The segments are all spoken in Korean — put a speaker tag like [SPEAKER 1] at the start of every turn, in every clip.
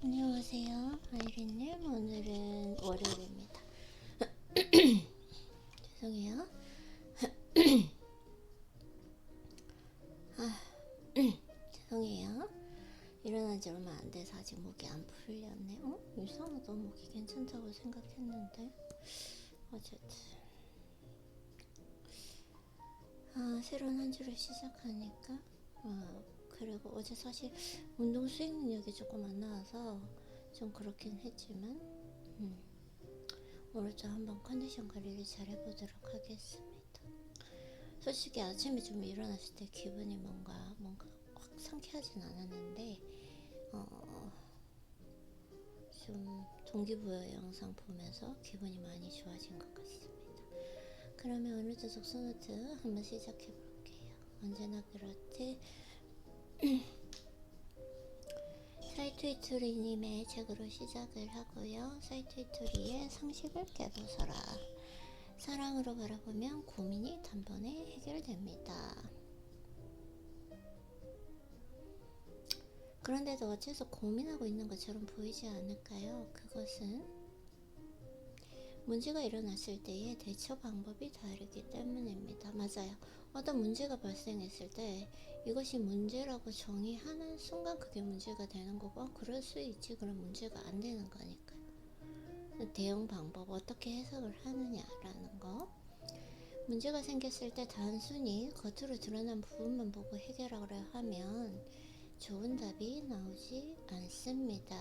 [SPEAKER 1] 안녕하세요, 아이린님. 오늘은 월요일입니다. 죄송해요. 죄송해요. 일어난 지 얼마 안 돼서 아직 목이 안 풀렸네. 이상하다. 목이 괜찮다고 생각했는데. 어쨌든. 새로운 한 주를 시작하니까. 그리고 어제 사실 운동 수행 능력이 조금 안 나와서 좀 그렇긴 했지만, 오늘 좀 한번 컨디션 관리를 잘 해보도록 하겠습니다. 솔직히 아침에 좀 일어났을 때 기분이 뭔가 확 상쾌하진 않았는데, 좀 동기부여 영상 보면서 기분이 많이 좋아진 것 같습니다. 그러면 오늘도 독서노트 한번 시작해 볼게요. 언제나 그렇듯 사이토이토리님의 책으로 시작을 하고요. 사이토이토리의 상식을 깨부숴라. 사랑으로 바라보면 고민이 단번에 해결됩니다. 그런데도 어째서 고민하고 있는 것처럼 보이지 않을까요? 그것은 문제가 일어났을 때의 대처 방법이 다르기 때문입니다. 맞아요. 어떤 문제가 발생했을 때 이것이 문제라고 정의하는 순간 그게 문제가 되는 거고, 그럴 수 있지. 그럼 문제가 안 되는 거니까요. 대응 방법, 어떻게 해석을 하느냐라는 거. 문제가 생겼을 때 단순히 겉으로 드러난 부분만 보고 해결하려 하면 좋은 답이 나오지 않습니다.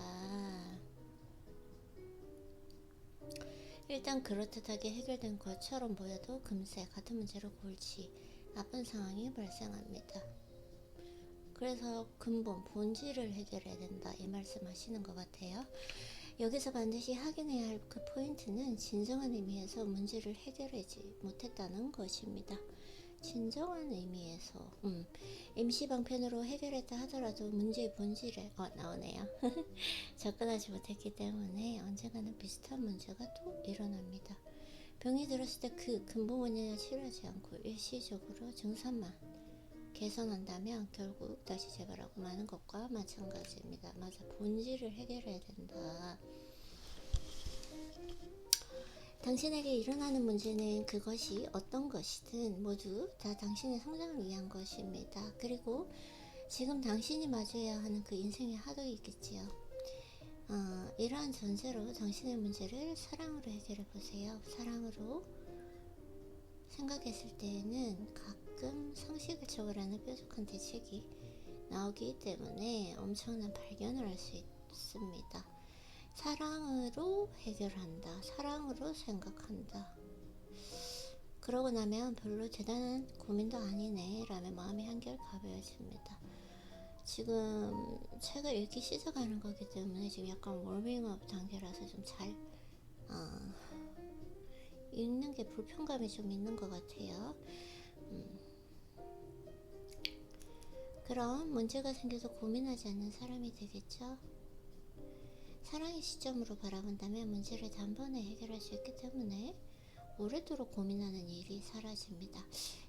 [SPEAKER 1] 일단 그렇듯하게 해결된 것처럼 보여도 금세 같은 문제로 골치 아픈 상황이 발생합니다. 그래서 근본, 본질을 해결해야 된다, 이 말씀 하시는 것 같아요. 여기서 반드시 확인해야 할 그 포인트는 진정한 의미에서 문제를 해결하지 못했다는 것입니다. 진정한 의미에서 임시 방편으로 해결했다 하더라도 문제의 본질에 나오네요. 접근하지 못했기 때문에 언젠가는 비슷한 문제가 또 일어납니다. 병이 들었을 때 그 근본 원인을 치료하지 않고 일시적으로 증상만 개선한다면 결국 다시 재발하고 마는 것과 마찬가지입니다. 맞아, 본질을 해결해야 된다. 당신에게 일어나는 문제는 그것이 어떤 것이든 모두 다 당신의 성장을 위한 것입니다. 그리고 지금 당신이 마주해야 하는 그 인생의 하도이겠지요. 이러한 전제로 당신의 문제를 사랑으로 해결해 보세요. 사랑으로 생각했을 때에는 가끔 상식을 초월하는 뾰족한 대책이 나오기 때문에 엄청난 발견을 할 수 있습니다. 사랑으로 해결한다, 사랑으로 생각한다, 그러고 나면 별로 대단한 고민도 아니네 라며 마음이 한결 가벼워집니다. 지금 책을 읽기 시작하는 거기 때문에 지금 약간 워밍업 단계라서 좀 잘 읽는 게 불편감이 좀 있는 것 같아요. 그럼 문제가 생겨서 고민하지 않는 사람이 되겠죠? 사랑의 시점으로 바라본다면 문제를 단번에 해결할 수 있기 때문에 오래도록 고민하는 일이 사라집니다.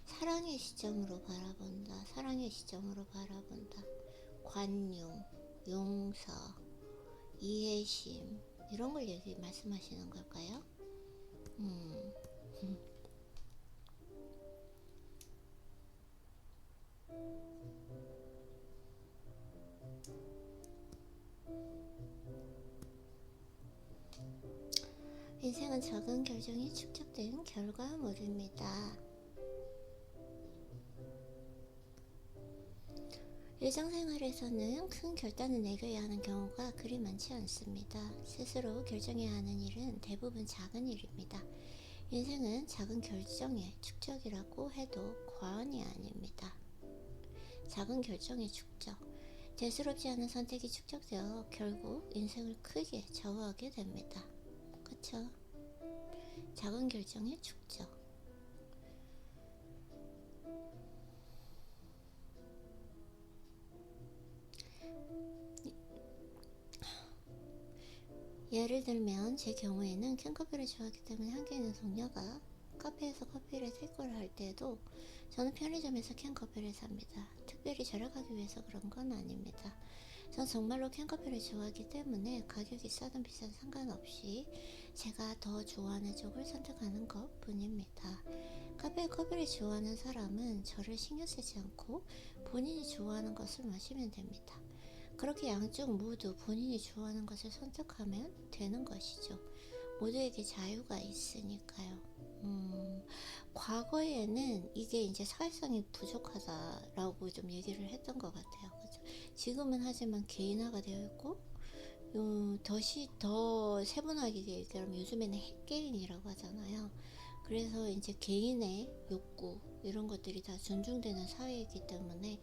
[SPEAKER 1] 사랑의 시점으로 바라본다, 사랑의 시점으로 바라본다. 관용, 용서, 이해심, 이런 걸 말씀하시는 걸까요? 인생은 작은 결정이 축적된 결과물입니다. 일상생활에서는 큰 결단을 내려야 하는 경우가 그리 많지 않습니다. 스스로 결정해야 하는 일은 대부분 작은 일입니다. 인생은 작은 결정의 축적이라고 해도 과언이 아닙니다. 작은 결정의 축적, 대수롭지 않은 선택이 축적되어 결국 인생을 크게 좌우하게 됩니다. 그쵸? 작은 결정의 축적. 예를 들면 제 경우에는 캔커피를 좋아하기 때문에 한개 있는 동료가 카페에서 커피를 테이크를 할 때도 저는 편의점에서 캔커피를 삽니다. 특별히 절약하기 위해서 그런 건 아닙니다. 전 정말로 캔커피를 좋아하기 때문에 가격이 싸든 비싸든 상관없이 제가 더 좋아하는 쪽을 선택하는 것 뿐입니다. 커피를 좋아하는 사람은 저를 신경 쓰지 않고 본인이 좋아하는 것을 마시면 됩니다. 그렇게 양쪽 모두 본인이 좋아하는 것을 선택하면 되는 것이죠. 모두에게 자유가 있으니까요. 과거에는 이게 이제 사회성이 부족하다라고 좀 얘기를 했던 것 같아요. 그죠? 지금은 하지만 개인화가 되어 있고, 더 세분하게 얘기하면 요즘에는 핵개인이라고 하잖아요. 그래서 이제 개인의 욕구 이런 것들이 다 존중되는 사회이기 때문에.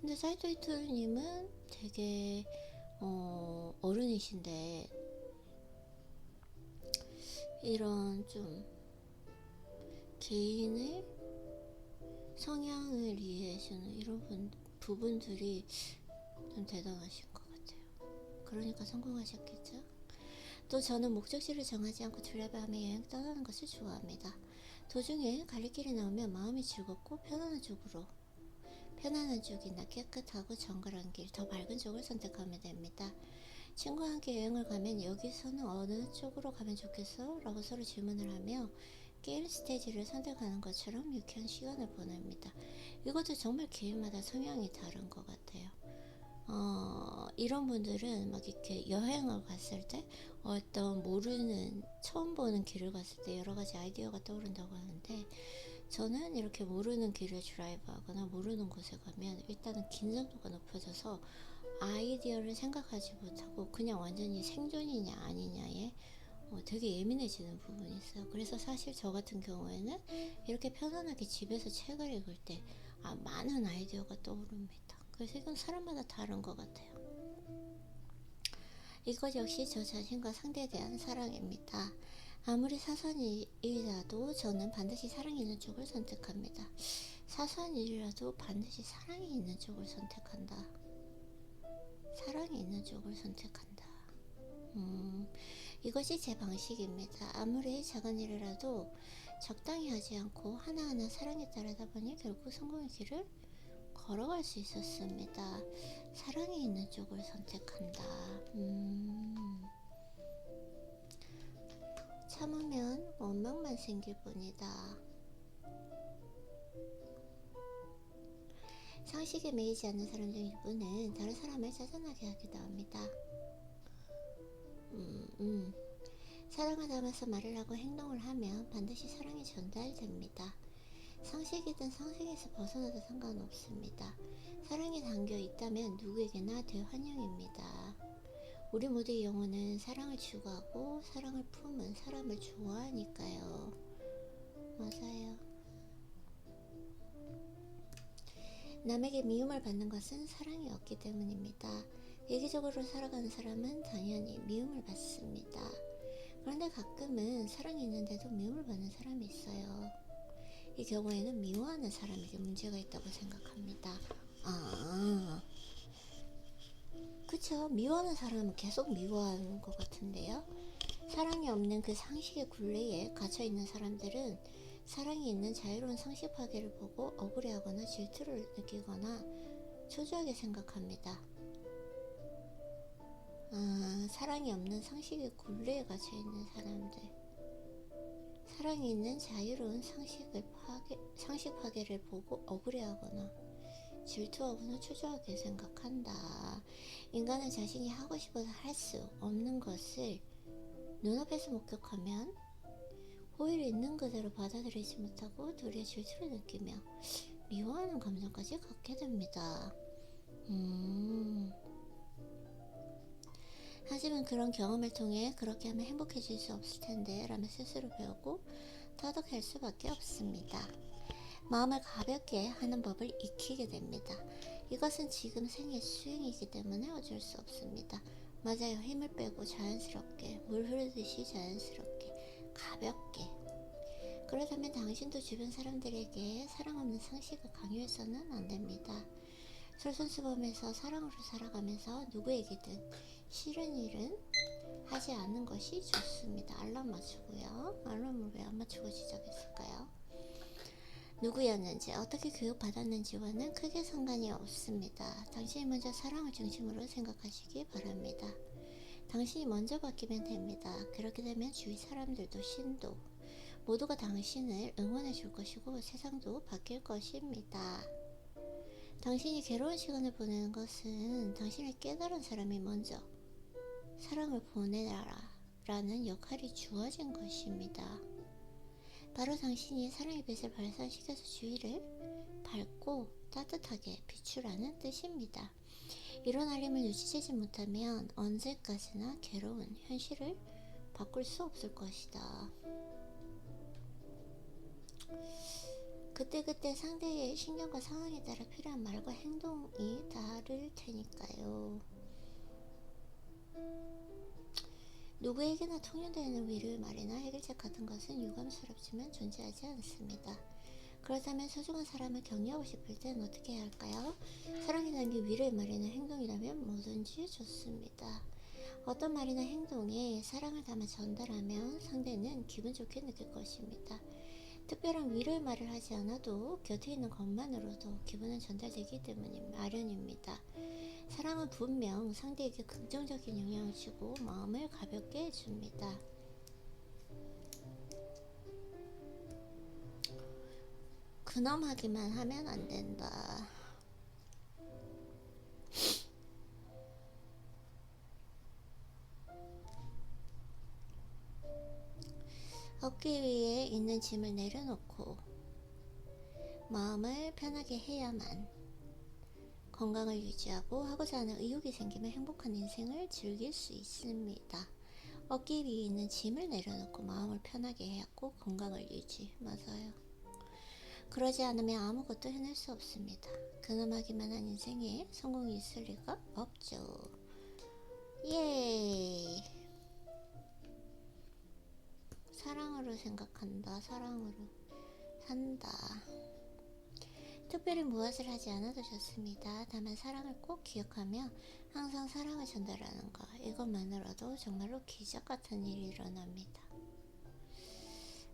[SPEAKER 1] 근데 사이토이토님은 되게 어른이신데 이런 좀 개인의 성향을 이해해주는 이런 부분들이 좀 대단하신 것 같아요. 그러니까 성공하셨겠죠? 또 저는 목적지를 정하지 않고 드라이브하며 여행 떠나는 것을 좋아합니다. 도중에 갈 길이 나오면 마음이 즐겁고 편안한 쪽이나 깨끗하고 정갈한 길, 더 밝은 쪽을 선택하면 됩니다. 친구와 함께 여행을 가면 여기서는 어느 쪽으로 가면 좋겠어? 라고 서로 질문을 하며 게임 스테이지를 선택하는 것처럼 유쾌한 시간을 보냅니다. 이것도 정말 개인마다 성향이 다른 것 같아요. 이런 분들은 막 이렇게 여행을 갔을 때 어떤 처음 보는 길을 갔을 때 여러 가지 아이디어가 떠오른다고 하는데, 저는 이렇게 모르는 길을 드라이브 하거나 모르는 곳에 가면 일단은 긴장도가 높아져서 아이디어를 생각하지 못하고 그냥 완전히 생존이냐 아니냐에 되게 예민해지는 부분이 있어요. 그래서 사실 저 같은 경우에는 이렇게 편안하게 집에서 책을 읽을 때 많은 아이디어가 떠오릅니다. 그래서 이건 사람마다 다른 것 같아요. 이것 역시 저 자신과 상대에 대한 사랑입니다. 아무리 사소한 일이라도 저는 반드시 사랑이 있는 쪽을 선택합니다. 사소한 일이라도 반드시 사랑이 있는 쪽을 선택한다. 사랑이 있는 쪽을 선택한다. 이것이 제 방식입니다. 아무리 작은 일이라도 적당히 하지 않고 하나하나 사랑에 따르다 보니 결국 성공의 길을 걸어갈 수 있었습니다. 사랑이 있는 쪽을 선택한다. 참으면 원망만 생길 뿐이다. 상식에 매이지 않는 사람 중 일부는 다른 사람을 짜증나게 하기도 합니다. 사랑을 담아서 말을 하고 행동을 하면 반드시 사랑이 전달됩니다. 상식이든 상식에서 벗어나도 상관없습니다. 사랑이 담겨 있다면 누구에게나 대환영입니다. 우리 모두의 영혼은 사랑을 추구하고 사랑을 품은 사람을 좋아하니까요. 맞아요. 남에게 미움을 받는 것은 사랑이 없기 때문입니다. 이기적으로 살아가는 사람은 당연히 미움을 받습니다. 그런데 가끔은 사랑이 있는데도 미움을 받는 사람이 있어요. 이 경우에는 미워하는 사람에게 문제가 있다고 생각합니다. 그쵸? 미워하는 사람은 계속 미워하는 것 같은데요. 사랑이 없는 그 상식의 굴레에 갇혀있는 사람들은 사랑이 있는 자유로운 상식 파괴를 보고 억울해하거나 질투를 느끼거나 초조하게 생각합니다. 사랑이 없는 상식의 굴레에 갇혀있는 사람들, 사랑이 있는 자유로운 상식 파괴를 보고 억울해하거나 질투하거나 초조하게 생각한다. 인간은 자신이 하고 싶어서 할 수 없는 것을 눈앞에서 목격하면 오히려 있는 그대로 받아들이지 못하고 도리어 질투를 느끼며 미워하는 감정까지 갖게 됩니다. 하지만 그런 경험을 통해 그렇게 하면 행복해질 수 없을 텐데 라며 스스로 배우고 터득할 수밖에 없습니다. 마음을 가볍게 하는 법을 익히게 됩니다. 이것은 지금 생의 수행이기 때문에 어쩔 수 없습니다. 맞아요. 힘을 빼고 자연스럽게, 물 흐르듯이 자연스럽게, 가볍게. 그러다면 당신도 주변 사람들에게 사랑 없는 상식을 강요해서는 안 됩니다. 솔선수범해서 사랑으로 살아가면서 누구에게든 싫은 일은 하지 않는 것이 좋습니다. 알람 맞추고요. 알람을 왜 안 맞추고 시작했을까요? 누구였는지, 어떻게 교육받았는지와는 크게 상관이 없습니다. 당신이 먼저 사랑을 중심으로 생각하시기 바랍니다. 당신이 먼저 바뀌면 됩니다. 그렇게 되면 주위 사람들도 신도 모두가 당신을 응원해 줄 것이고 세상도 바뀔 것입니다. 당신이 괴로운 시간을 보내는 것은 당신을 깨달은 사람이 먼저 사랑을 보내라 라는 역할이 주어진 것입니다. 바로 당신이 사랑의 빛을 발산시켜서 주위를 밝고 따뜻하게 비추라는 뜻입니다. 이런 알림을 눈치채지 못하면 언제까지나 괴로운 현실을 바꿀 수 없을 것이다. 그때그때 상대의 신경과 상황에 따라 필요한 말과 행동이 다를 테니까요. 누구에게나 통용되는 위로의 말이나 해결책 같은 것은 유감스럽지만 존재하지 않습니다. 그렇다면 소중한 사람을 격려하고 싶을 땐 어떻게 해야 할까요? 사랑이 담긴 위로의 말이나 행동이라면 뭐든지 좋습니다. 어떤 말이나 행동에 사랑을 담아 전달하면 상대는 기분 좋게 느낄 것입니다. 특별한 위로의 말을 하지 않아도 곁에 있는 것만으로도 기분은 전달되기 때문에 마련입니다. 사랑은 분명 상대에게 긍정적인 영향을 주고 마음을 가볍게 해줍니다. 근엄하기만 하면 안 된다. 어깨 위에 있는 짐을 내려놓고 마음을 편하게 해야만 건강을 유지하고 하고자 하는 의욕이 생기면 행복한 인생을 즐길 수 있습니다. 어깨 위에 있는 짐을 내려놓고 마음을 편하게 해야고 건강을 유지. 맞아요. 그러지 않으면 아무것도 해낼 수 없습니다. 근엄하기만 한 인생에 성공이 있을 리가 없죠. 예. 사랑으로 생각한다. 사랑으로 산다. 특별히 무엇을 하지 않아도 좋습니다. 다만 사랑을 꼭 기억하며 항상 사랑을 전달하는 것, 이것만으로도 정말로 기적 같은 일이 일어납니다.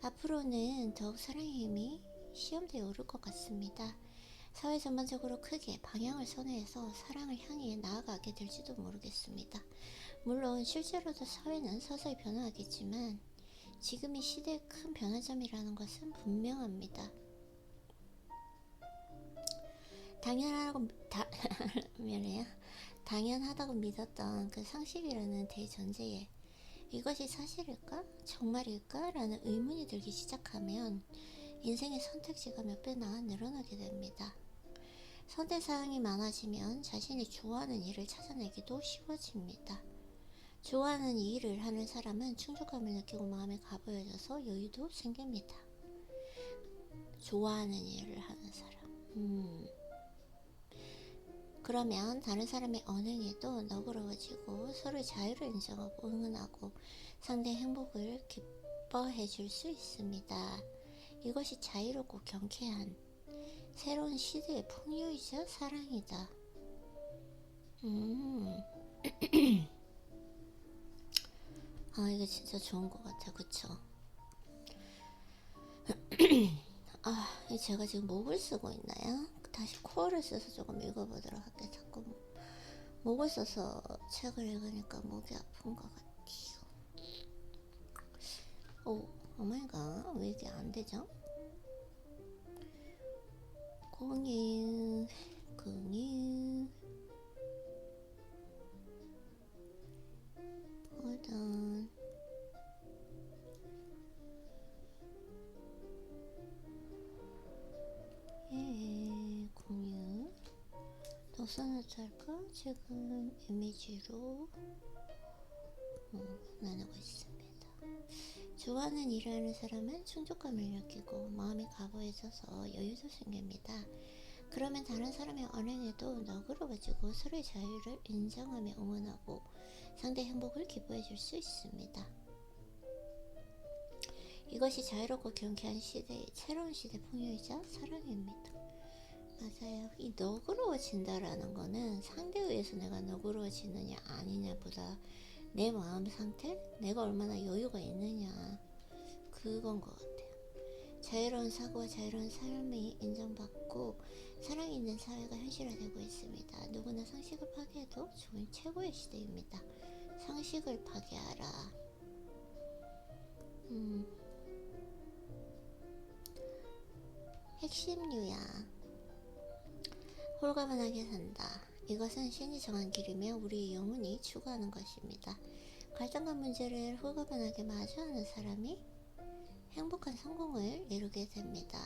[SPEAKER 1] 앞으로는 더욱 사랑의 힘이 시험대에 오를 것 같습니다. 사회 전반적으로 크게 방향을 선회해서 사랑을 향해 나아가게 될지도 모르겠습니다. 물론 실제로도 사회는 서서히 변화하겠지만 지금 이 시대의 큰 변화점이라는 것은 분명합니다. 당연하다고 믿었던 그 상식이라는 대전제에 이것이 사실일까? 정말일까? 라는 의문이 들기 시작하면 인생의 선택지가 몇 배나 늘어나게 됩니다. 선택사항이 많아지면 자신이 좋아하는 일을 찾아내기도 쉬워집니다. 좋아하는 이 일을 하는 사람은 충족감을 느끼고 마음이 가벼워져서 여유도 생깁니다. 좋아하는 일을 하는 사람. 그러면 다른 사람의 언행에도 너그러워지고 서로의 자유를 인정하고 응원하고 상대의 행복을 기뻐해 줄 수 있습니다. 이것이 자유롭고 경쾌한 새로운 시대의 풍요이자 사랑이다. 이게 진짜 좋은 것 같아. 그쵸? 제가 지금 목을 쓰고 있나요? 다시 코어를 써서 조금 읽어보도록 할게요. 자꾸 목을 써서 책을 읽으니까 목이 아픈 것 같아요. 오마이갓, 왜 이게 안 되죠? 공유 Hold on. 공유 더 써놓자 할까? 지금 이미지로 나누고 있습니다. 좋아하는 일을 하는 사람은 충족감을 느끼고 마음이 가벼워져서 여유도 생깁니다. 그러면 다른 사람의 언행에도 너그러워지고 서로의 자유를 인정하며 응원하고 상대 행복을 기뻐해 줄 수 있습니다. 이것이 자유롭고 경쾌한 시대의 새로운 시대 풍요이자 사랑입니다. 맞아요. 이 너그러워진다라는 거는 상대에 의해서 내가 너그러워지느냐 아니냐보다 내 마음 상태? 내가 얼마나 여유가 있느냐 그건 것 같아요. 자유로운 사고와 자유로운 삶이 인정받고 사랑이 있는 사회가 현실화되고 있습니다. 누구나 상식을 파괴해도 좋은 최고의 시대입니다. 상식을 파괴하라. 핵심 요약. 홀가분하게 산다. 이것은 신이 정한 길이며 우리의 영혼이 추구하는 것입니다. 갈등과 문제를 홀가분하게 마주하는 사람이 행복한 성공을 이루게 됩니다.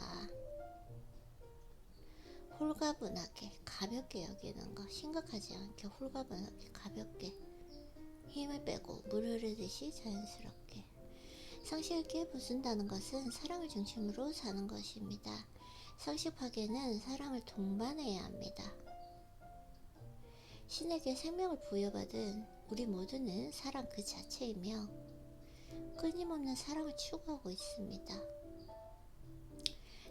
[SPEAKER 1] 홀가분하게 가볍게 여기는 것, 심각하지 않게 홀가분하게 가볍게 힘을 빼고 물 흐르듯이 자연스럽게. 상식 있게 부순다는 것은 사랑을 중심으로 사는 것입니다. 상식 파괴는 사랑을 동반해야 합니다. 신에게 생명을 부여받은 우리 모두는 사랑 그 자체이며 끊임없는 사랑을 추구하고 있습니다.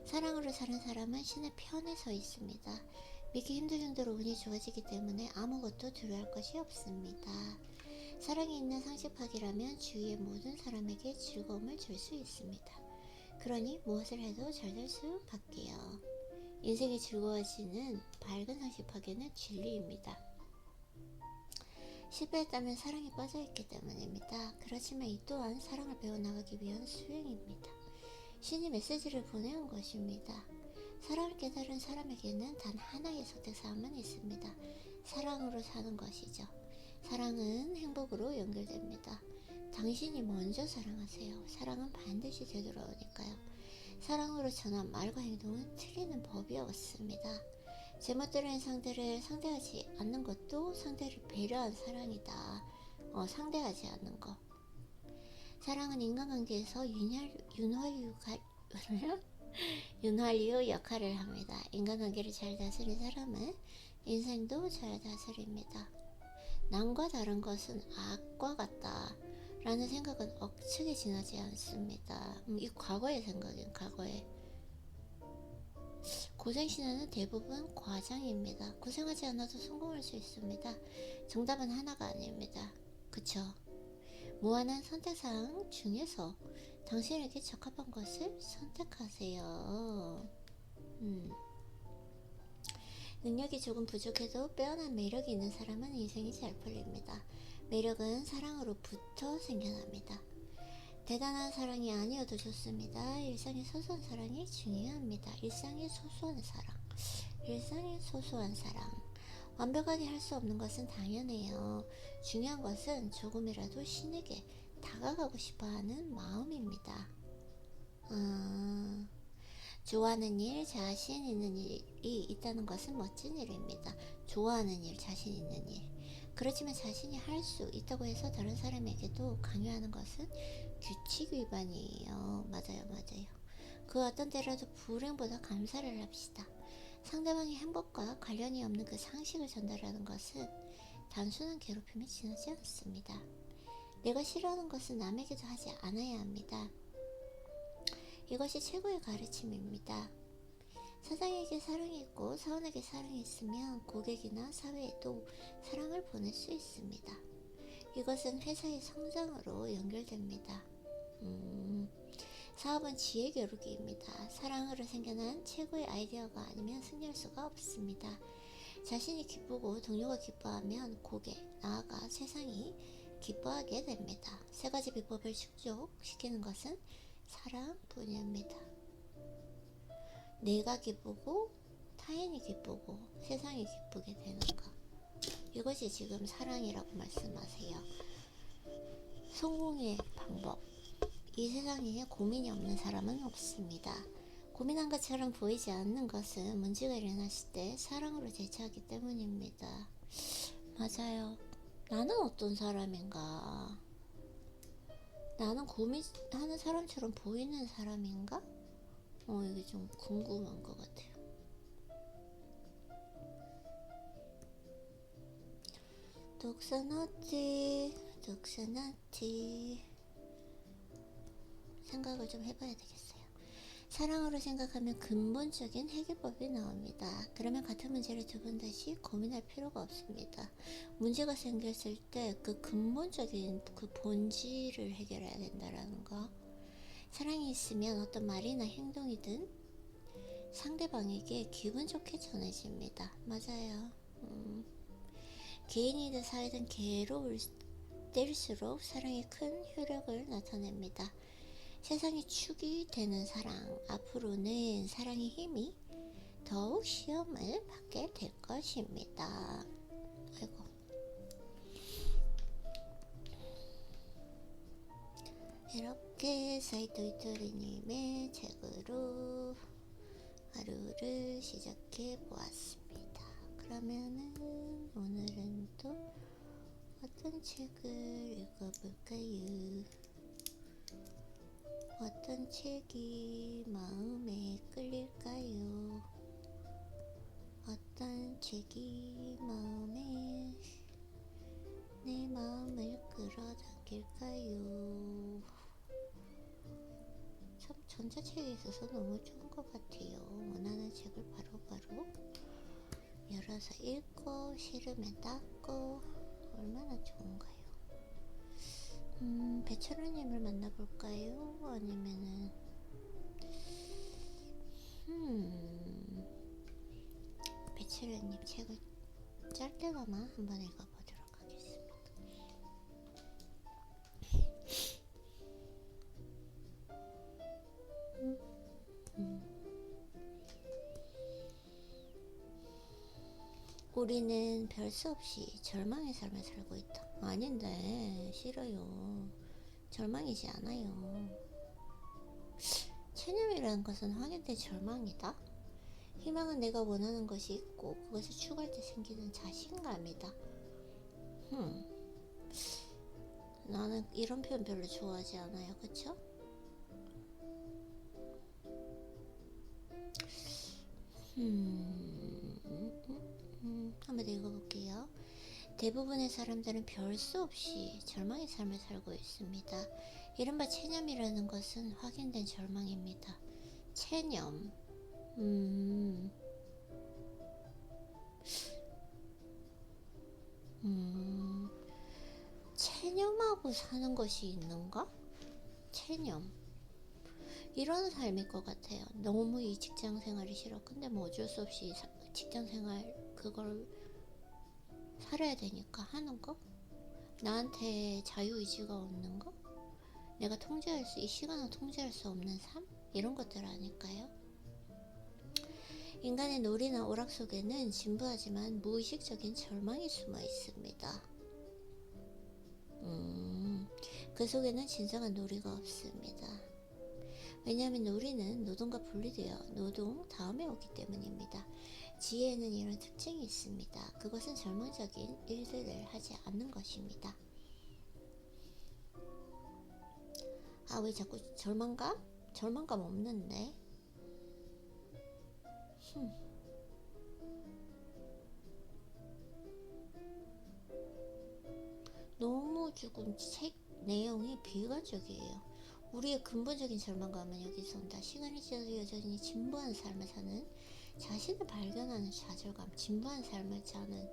[SPEAKER 1] 사랑으로 사는 사람은 신의 편에 서 있습니다. 믿기 힘들 정도로 운이 좋아지기 때문에 아무것도 두려워할 것이 없습니다. 사랑이 있는 상식 파괴라면 주위의 모든 사람에게 즐거움을 줄 수 있습니다. 그러니 무엇을 해도 잘 될 수밖에요. 인생이 즐거워지는 밝은 상식 파괴는 진리입니다. 실패했다면 사랑에 빠져있기 때문입니다. 그렇지만 이 또한 사랑을 배워나가기 위한 수행입니다. 신이 메시지를 보내온 것입니다. 사랑을 깨달은 사람에게는 단 하나의 선택사항만 있습니다. 사랑으로 사는 것이죠. 사랑은 행복으로 연결됩니다. 당신이 먼저 사랑하세요. 사랑은 반드시 되돌아오니까요. 사랑으로 전한 말과 행동은 틀리는 법이 없습니다. 제멋대로인 상대를 상대하지 않는 것도 상대를 배려한 사랑이다. 상대하지 않는 것. 사랑은 인간관계에서 윤활유 역할을 합니다. 인간관계를 잘 다스린 사람은 인생도 잘 다스립니다. 남과 다른 것은 악과 같다 라는 생각은 억측에 지나지 않습니다. 이 과거의 생각은 과거에. 고생신화는 대부분 과장입니다. 고생하지 않아도 성공할 수 있습니다. 정답은 하나가 아닙니다. 그쵸? 무한한 선택사항 중에서 당신에게 적합한 것을 선택하세요. 능력이 조금 부족해도 빼어난 매력이 있는 사람은 인생이 잘 풀립니다. 매력은 사랑으로부터 생겨납니다. 대단한 사랑이 아니어도 좋습니다. 일상의 소소한 사랑이 중요합니다. 일상의 소소한 사랑. 완벽하게 할 수 없는 것은 당연해요. 중요한 것은 조금이라도 신에게 다가가고 싶어하는 마음입니다. 좋아하는 일, 자신 있는 일이 있다는 것은 멋진 일입니다. 좋아하는 일, 자신 있는 일. 그렇지만 자신이 할 수 있다고 해서 다른 사람에게도 강요하는 것은 규칙 위반이에요. 맞아요. 그 어떤 때라도 불행보다 감사를 합시다. 상대방의 행복과 관련이 없는 그 상식을 전달하는 것은 단순한 괴롭힘에 지나지 않습니다. 내가 싫어하는 것은 남에게도 하지 않아야 합니다. 이것이 최고의 가르침입니다. 사장에게 사랑이 있고 사원에게 사랑이 있으면 고객이나 사회에도 사랑을 보낼 수 있습니다. 이것은 회사의 성장으로 연결됩니다. 사업은 지혜 겨루기입니다. 사랑으로 생겨난 최고의 아이디어가 아니면 승리할 수가 없습니다. 자신이 기쁘고 동료가 기뻐하면 고객, 나아가 세상이 기뻐하게 됩니다. 세 가지 비법을 충족시키는 것은 사랑뿐입니다. 내가 기쁘고 타인이 기쁘고 세상이 기쁘게 되는 것. 이것이 지금 사랑이라고 말씀하세요. 성공의 방법. 이 세상에 고민이 없는 사람은 없습니다. 고민한 것처럼 보이지 않는 것은 문제가 일어났을 때 사랑으로 대처하기 때문입니다. 맞아요. 나는 어떤 사람인가? 나는 고민하는 사람처럼 보이는 사람인가? 이게 좀 궁금한 것 같아요. 독서노트 생각을 좀 해봐야 되겠어요. 사랑으로 생각하면 근본적인 해결법이 나옵니다. 그러면 같은 문제를 두 번 다시 고민할 필요가 없습니다. 문제가 생겼을 때 그 근본적인 그 본질을 해결해야 된다라는 거. 사랑이 있으면 어떤 말이나 행동이든 상대방에게 기분 좋게 전해집니다. 맞아요. 개인이든 사이든 괴로울 때일수록 사랑이 큰 효력을 나타냅니다. 세상이 축이 되는 사랑, 앞으로는 사랑의 힘이 더욱 시험을 받게 될 것입니다. 아이고. 이렇게 사이토이토리님의 책으로 하루를 시작해 보았습니다. 그러면은 오늘은 또 어떤 책을 읽어볼까요? 어떤 책이 마음에 끌릴까요? 어떤 책이 내 마음을 끌어당길까요? 참 전자책에 있어서 너무 좋은 것 같아요. 원하는 책을 바로바로 열어서 읽고 싫으면 닫고 얼마나 좋은가요? 배철우님을 만나볼까요? 아니면은 배철우님 책을 짧게나마 한번 읽어보도록 하겠습니다. 우리는 별 수 없이 절망의 삶을 살고 있다. 아닌데, 싫어요. 절망이지 않아요. 체념이라는 것은 확인된 절망이다. 희망은 내가 원하는 것이 있고 그것을 추구할 때 생기는 자신감이다. 나는 이런 표현 별로 좋아하지 않아요. 그쵸? 한번 읽어볼게요. 대부분의 사람들은 별 수 없이 절망의 삶을 살고 있습니다. 이른바 체념이라는 것은 확인된 절망입니다. 체념. 체념하고 사는 것이 있는가? 체념. 이런 삶일 것 같아요. 너무 이 직장 생활이 싫어. 근데 뭐 어쩔 수 없이 직장 생활 그걸 살아야 되니까 하는 거? 나한테 자유의지가 없는 거? 내가 이 시간을 통제할 수 없는 삶? 이런 것들 아닐까요? 인간의 놀이나 오락 속에는 진부하지만 무의식적인 절망이 숨어 있습니다. 그 속에는 진정한 놀이가 없습니다. 왜냐하면 놀이는 노동과 분리되어 노동 다음에 오기 때문입니다. 지혜에는 이런 특징이 있습니다. 그것은 절망적인 일들을 하지 않는 것입니다. 아, 왜 자꾸 절망감? 절망감 없는데? 너무 조금 책 내용이 비관적이에요. 우리의 근본적인 절망감은 여기서 온다. 시간이 지나도 여전히 진부한 삶을 사는, 자신을 발견하는 좌절감, 진부한 삶을 사는,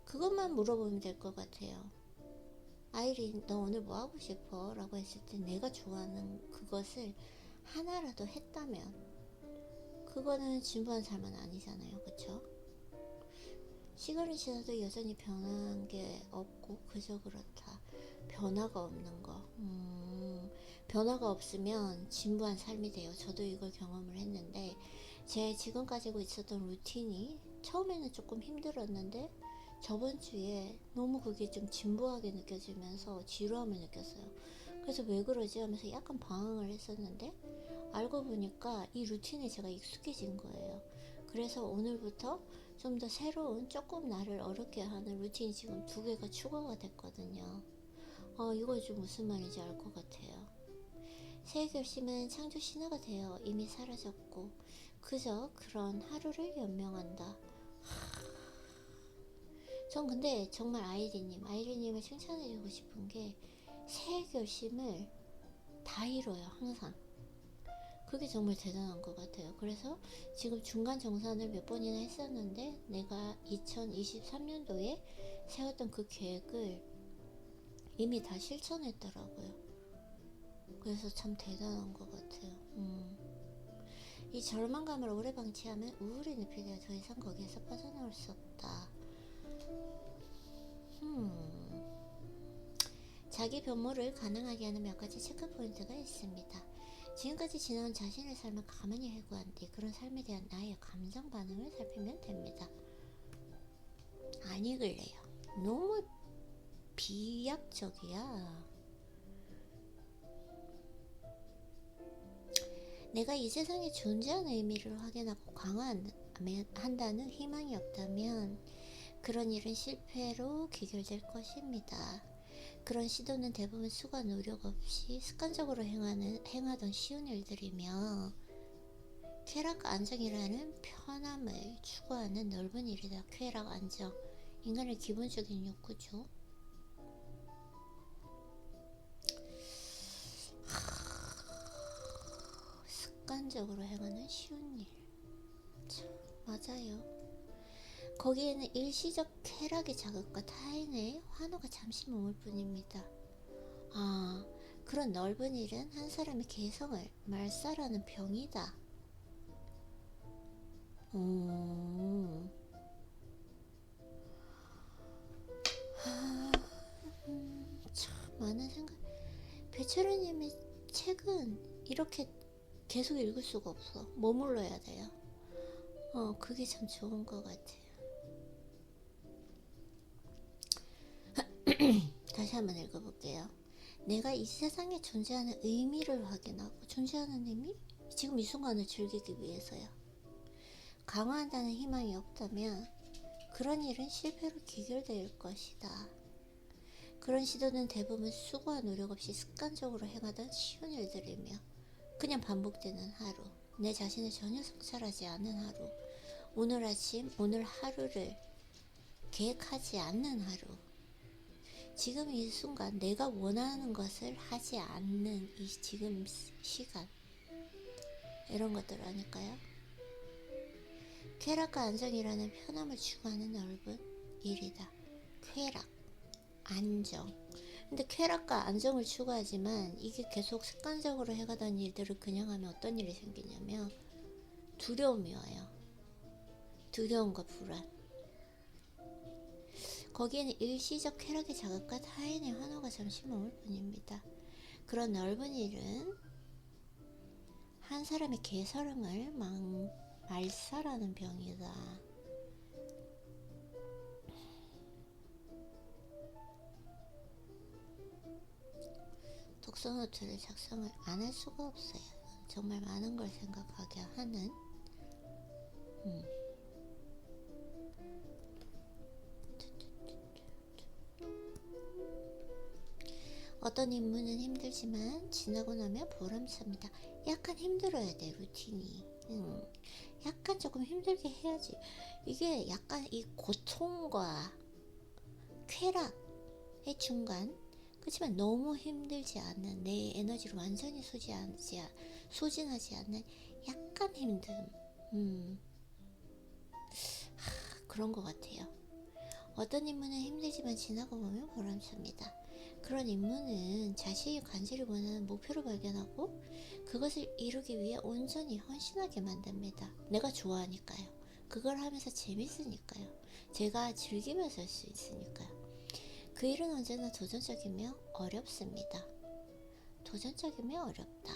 [SPEAKER 1] 그것만 물어보면 될 것 같아요. 아이린, 너 오늘 뭐 하고 싶어? 라고 했을 때 내가 좋아하는 그것을 하나라도 했다면 그거는 진부한 삶은 아니잖아요. 그쵸? 시간이 지나도 여전히 변한 게 없고 그저 그렇다. 변화가 없는 거. 변화가 없으면 진부한 삶이 돼요. 저도 이걸 경험을 했는데, 제 지금 가지고 있었던 루틴이 처음에는 조금 힘들었는데 저번 주에 너무 그게 좀 진부하게 느껴지면서 지루함을 느꼈어요. 그래서 왜 그러지 하면서 약간 방황을 했었는데, 알고 보니까 이 루틴에 제가 익숙해진 거예요. 그래서 오늘부터 좀 더 새로운, 조금 나를 어렵게 하는 루틴이 지금 2개가 추가가 됐거든요. 이거 좀 무슨 말인지 알 것 같아요. 새해 결심은 창조 신화가 되어 이미 사라졌고 그저 그런 하루를 연명한다. 전 근데 정말 아이리님을 칭찬해주고 싶은 게, 새해 결심을 다 이뤄요. 항상. 그게 정말 대단한 것 같아요. 그래서 지금 중간 정산을 몇 번이나 했었는데, 내가 2023년도에 세웠던 그 계획을 이미 다 실천했더라고요. 그래서 참 대단한 것 같아요. 이 절망감을 오래 방치하면 우울이 늪이되어 더 이상 거기에서 빠져나올 수 없다. 자기 변모를 가능하게 하는 몇 가지 체크 포인트가 있습니다. 지금까지 지나온 자신의 삶을 가만히 회고한 뒤 그런 삶에 대한 나의 감정 반응을 살피면 됩니다. 안 읽을래요. 너무 비약적이야. 내가 이 세상에 존재하는 의미를 확인하고 강화한다는 희망이 없다면 그런 일은 실패로 귀결될 것입니다. 그런 시도는 대부분 수고 노력 없이 습관적으로 행하던 쉬운 일들이며 쾌락 안정이라는 편함을 추구하는 넓은 일이다. 쾌락 안정, 인간의 기본적인 욕구죠. 습관적으로 행하는 쉬운 일. 참, 맞아요. 거기에는 일시적 쾌락의 자극과 타인의 환호가 잠시 머물 뿐입니다. 그런 넓은 일은 한 사람의 개성을 말살하는 병이다. 참 많은 생각. 배철우님의 책은 이렇게 계속 읽을 수가 없어. 머물러야 돼요. 그게 참 좋은 것 같아요. 다시 한번 읽어볼게요. 내가 이 세상에 존재하는 의미를 확인하고, 존재하는 의미? 지금 이 순간을 즐기기 위해서요. 강화한다는 희망이 없다면 그런 일은 실패로 귀결될 것이다. 그런 시도는 대부분 수고와 노력 없이 습관적으로 행하던 쉬운 일들이며 그냥 반복되는 하루, 내 자신을 전혀 성찰하지 않는 하루, 오늘 아침, 오늘 하루를 계획하지 않는 하루, 지금 이 순간 내가 원하는 것을 하지 않는 이 지금 시간, 이런 것들 아닐까요? 쾌락과 안정이라는 편함을 추구하는 넓은 일이다. 쾌락, 안정. 근데 쾌락과 안정을 추구하지만 이게 계속 습관적으로 해가던 일들을 그냥 하면 어떤 일이 생기냐면 두려움이 와요. 두려움과 불안. 거기에는 일시적 쾌락의 자극과 타인의 환호가 잠시 머물 뿐입니다. 그런 넓은 일은 한 사람의 개성을 말살하는 병이다. 독서노트를 작성을 안 할 수가 없어요. 정말 많은 걸 생각하게 하는. 어떤 임무는 힘들지만 지나고 나면 보람찹니다. 약간 힘들어야 돼, 루틴이. 약간 조금 힘들게 해야지. 이게 약간 이 고통과 쾌락의 중간, 그렇지만 너무 힘들지 않는, 내 에너지를 완전히 소진하지 않는 약간 힘듦. 그런 것 같아요. 어떤 임무는 힘들지만 지나고 보면 보람찹니다. 그런 임무는 자신이 간절히 원하는 목표를 발견하고 그것을 이루기 위해 온전히 헌신하게 만듭니다. 내가 좋아하니까요. 그걸 하면서 재밌으니까요. 제가 즐기면서 할 수 있으니까요. 그 일은 언제나 도전적이며 어렵습니다. 도전적이며 어렵다.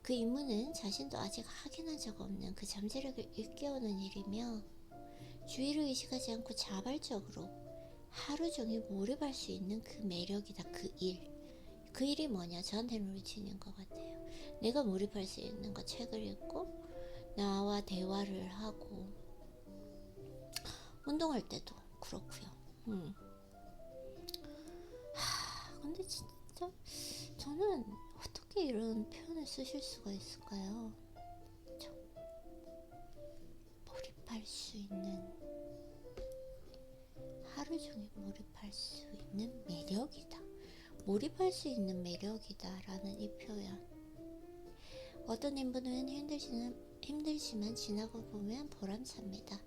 [SPEAKER 1] 그 임무는 자신도 아직 확인한 적 없는 그 잠재력을 일깨우는 일이며 주의를 의식하지 않고 자발적으로 하루 종일 몰입할 수 있는 그 매력이다. 그 일이 뭐냐? 저한테는 루틴인 것 같아요. 내가 몰입할 수 있는 거, 책을 읽고 나와 대화를 하고 운동할 때도 그렇고요. 근데 진짜 저는 어떻게 이런 표현을 쓰실 수가 있을까요? 몰입할 수 있는, 하루 종일 몰입할 수 있는 매력이다. 몰입할 수 있는 매력이다 라는 이 표현. 어떤 인물은 힘들지만 지나고 보면 보람찹니다.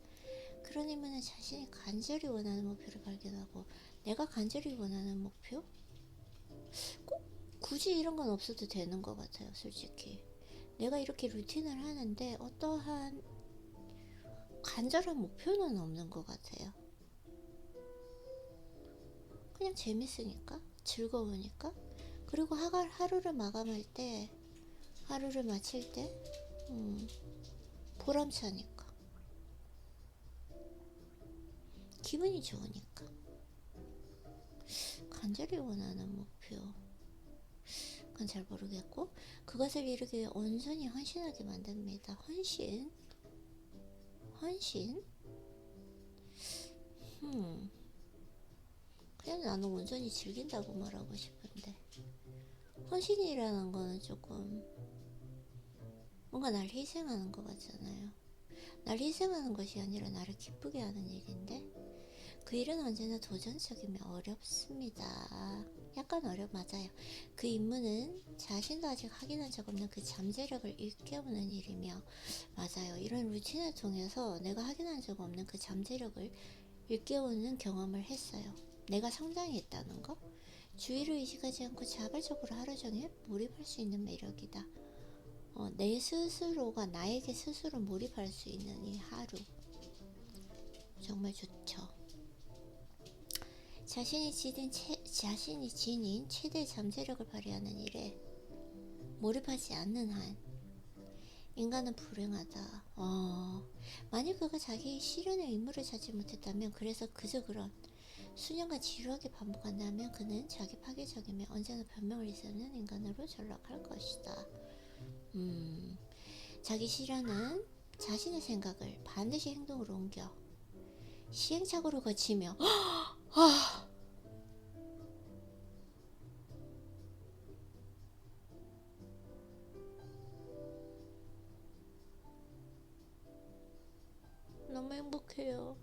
[SPEAKER 1] 그런 인물은 자신이 간절히 원하는 목표를 발견하고, 내가 간절히 원하는 목표? 꼭 굳이 이런 건 없어도 되는 것 같아요, 솔직히. 내가 이렇게 루틴을 하는데 어떠한 간절한 목표는 없는 것 같아요. 그냥 재밌으니까, 즐거우니까. 그리고 하루를 마감할 때, 하루를 마칠 때 보람차니까, 기분이 좋으니까. 간절히 원하는 목표, 그건 잘 모르겠고, 그것을 이루기 온전히 헌신하게 만듭니다. 헌신? 그냥 나는 온전히 즐긴다고 말하고 싶은데, 헌신이라는 거는 조금 뭔가 날 희생하는 것 같잖아요. 날 희생하는 것이 아니라 나를 기쁘게 하는 일인데, 그 일은 언제나 도전적이며 어렵습니다. 약간 맞아요. 그 임무는 자신도 아직 확인한 적 없는 그 잠재력을 일깨우는 일이며, 맞아요. 이런 루틴을 통해서 내가 확인한 적 없는 그 잠재력을 일깨우는 경험을 했어요. 내가 성장했다는 거, 주의를 의식하지 않고 자발적으로 하루 종일 몰입할 수 있는 매력이다. 내 스스로가 나에게 스스로 몰입할 수 있는 이 하루, 정말 좋죠. 자신이 지닌 최대 잠재력을 발휘하는 일에 몰입하지 않는 한 인간은 불행하다. 만약 그가 자기 실현의 의무를 찾지 못했다면, 그래서 그저 그런 수년간 지루하게 반복한다면, 그는 자기 파괴적이며 언제나 변명을 일삼는 인간으로 전락할 것이다. 자기 실현은 자신의 생각을 반드시 행동으로 옮겨 시행착오를 거치며 너무 행복해요.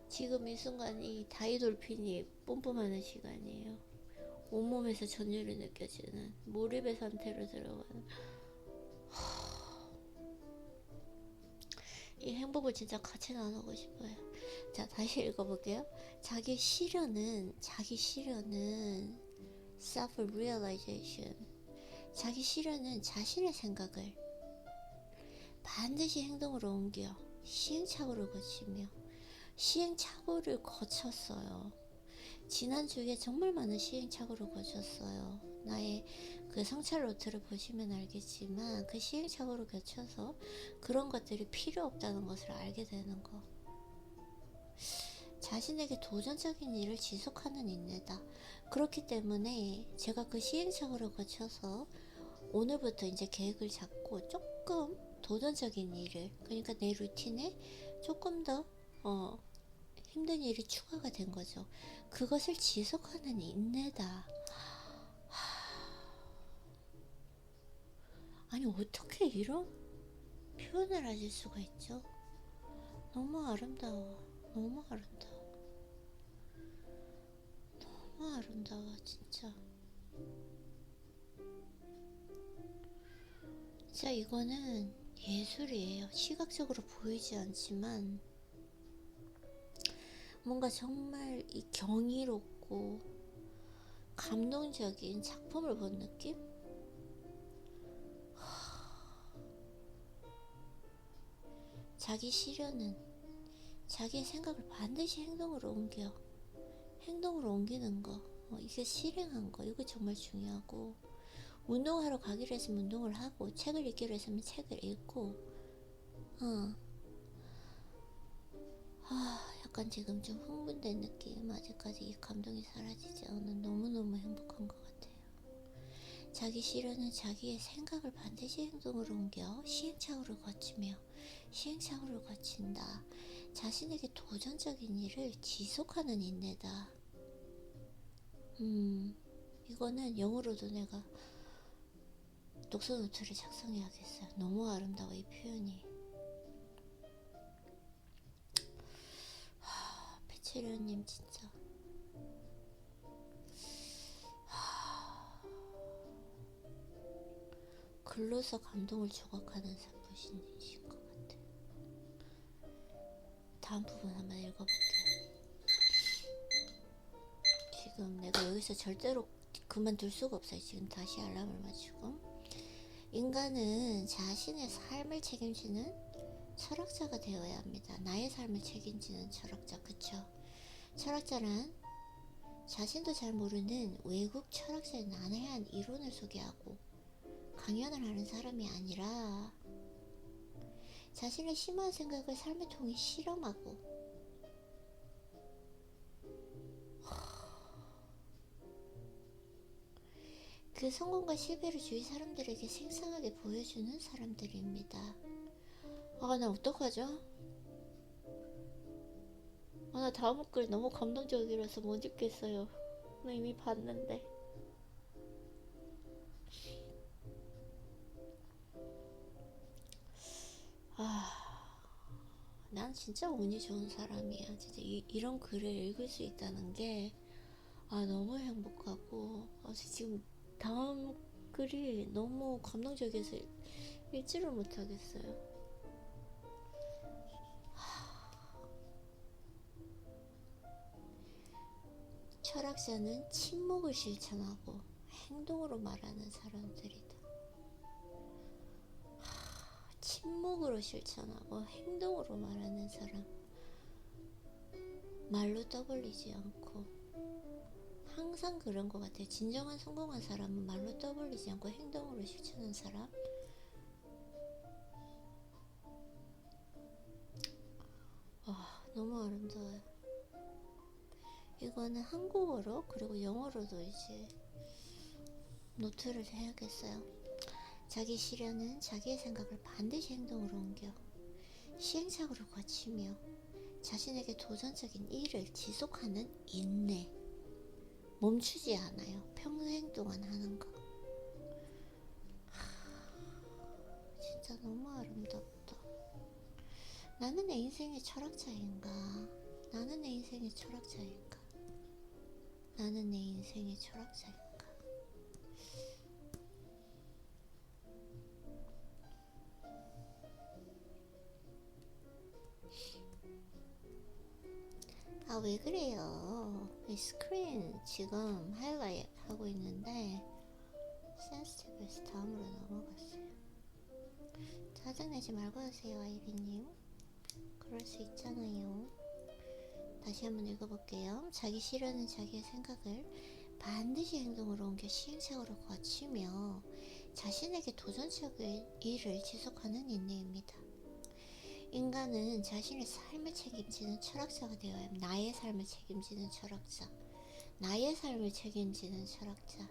[SPEAKER 1] 지금 이 순간이 다이돌핀이 뿜뿜하는 시간이에요. 온몸에서 전율이 느껴지는 몰입의 상태로 들어가는 이 행복을 진짜 같이 나누고 싶어요. 자, 다시 읽어볼게요. 자기 실현은 self-realization. 자기 실현은 자신의 생각을 반드시 행동으로 옮겨 시행착오를 거쳤어요. 지난주에 정말 많은 시행착오를 거쳤어요. 나의 그 성찰 노트를 보시면 알겠지만, 그 시행착오를 거쳐서 그런 것들이 필요 없다는 것을 알게 되는 거. 자신에게 도전적인 일을 지속하는 인내다. 그렇기 때문에 제가 그 시행착오를 거쳐서 오늘부터 이제 계획을 잡고 조금 도전적인 일을, 그러니까 내 루틴에 조금 더 힘든 일이 추가가 된 거죠. 그것을 지속하는 인내다. 아니, 어떻게 이런 표현을 하실 수가 있죠? 너무 아름다워. 너무 아름다워, 진짜. 진짜 이거는 예술이에요. 시각적으로 보이지 않지만 뭔가 정말 이 경이롭고 감동적인 작품을 본 느낌? 자기 실현은 자기의 생각을 반드시 행동으로 옮기는 거, 이게 실행한 거, 이거 정말 중요하고, 운동하러 가기로 했으면 운동을 하고, 책을 읽기로 했으면 책을 읽고, 약간 지금 좀 흥분된 느낌. 아직까지 이 감동이 사라지지 않은 너무너무 행복한 것 같아요. 자기 실현은 자기의 생각을 반드시 행동으로 옮겨 시행착오를 거친다. 자신에게 도전적인 일을 지속하는 인내다. 이거는 영어로도 내가 독서 노트를 작성해야겠어요. 너무 아름다워, 이 표현이. 배채련님 진짜 글로서 감동을 조각하는 산부신이신 것 같아요. 다음 부분 한번 읽어볼게요. 지금 내가 여기서 절대로 그만둘 수가 없어요. 지금 다시 알람을 맞추고. 인간은 자신의 삶을 책임지는 철학자가 되어야 합니다. 나의 삶을 책임지는 철학자, 그쵸? 철학자란 자신도 잘 모르는 외국 철학자의 난해한 이론을 소개하고 강연을 하는 사람이 아니라 자신의 심오한 생각을 삶을 통해 실험하고 그 성공과 실패를 주위 사람들에게 생생하게 보여주는 사람들입니다. 나 어떡하죠? 나 다음 글 너무 감동적이라서 못 읽겠어요. 나 이미 봤는데. 난 진짜 운이 좋은 사람이야. 진짜 이런 글을 읽을 수 있다는 게 너무 행복하고 지금 다음 글이 너무 감동적이어서 읽지를 못하겠어요. 철학자는 침묵을 실천하고 행동으로 말하는 사람들이다. 침묵으로 실천하고 행동으로 말하는 사람. 말로 떠벌리지 않고. 항상 그런 것 같아요. 진정한 성공한 사람은 말로 떠벌리지 않고 행동으로 실천하는 사람. 너무 아름다워요. 이거는 한국어로 그리고 영어로도 이제 노트를 해야겠어요. 자기 시련은 자기의 생각을 반드시 행동으로 옮겨 시행착오를 거치며 자신에게 도전적인 일을 지속하는 인내. 멈추지 않아요. 평생 동안 하는 거. 진짜 너무 아름답다. 나는 내 인생의 철학자인가? 나는 내 인생의 철학자인가? 나는 내 인생의 철학자인가? 왜 그래요? 스크린 지금 하이라이트 하고 있는데 센스티브에서 다음으로 넘어갔어요. 짜증내지 말고 하세요, 아이비님. 그럴 수 있잖아요. 다시 한번 읽어볼게요. 자기 시련은 자기의 생각을 반드시 행동으로 옮겨 시행착오를 거치며 자신에게 도전적인 일을 지속하는 인내입니다. 인간은 자신의 삶을 책임지는 철학자가 되어야 합니다. 나의 삶을 책임지는 철학자. 나의 삶을 책임지는 철학자.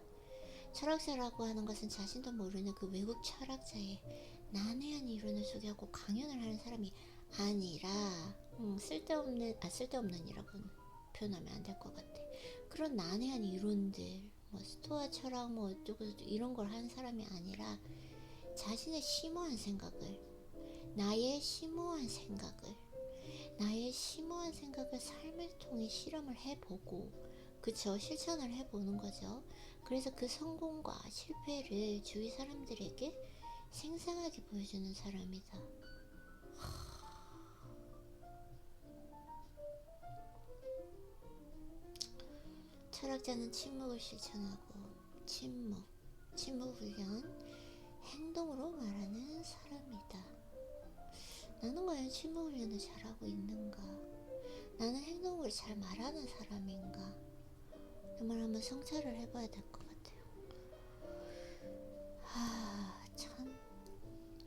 [SPEAKER 1] 철학자라고 하는 것은 자신도 모르는 그 외국 철학자의 난해한 이론을 소개하고 강연을 하는 사람이 아니라 쓸데없는이라고 표현하면 안 될 것 같아. 그런 난해한 이론들, 스토아 철학 어쩌고 이런 걸 하는 사람이 아니라 자신의 심오한 생각을, 나의 심오한 생각을 삶을 통해 실험을 해보고, 그쵸, 실천을 해보는 거죠. 그래서 그 성공과 실패를 주위 사람들에게 생생하게 보여주는 사람이다. 철학자는 침묵을 실천하고 침묵 훈련, 행동으로 말하는 사람이다. 나는 과연 침묵 훈련을 잘하고 있는가? 나는 행동을 잘 말하는 사람인가? 정말 한번 성찰을 해봐야 될 것 같아요. 참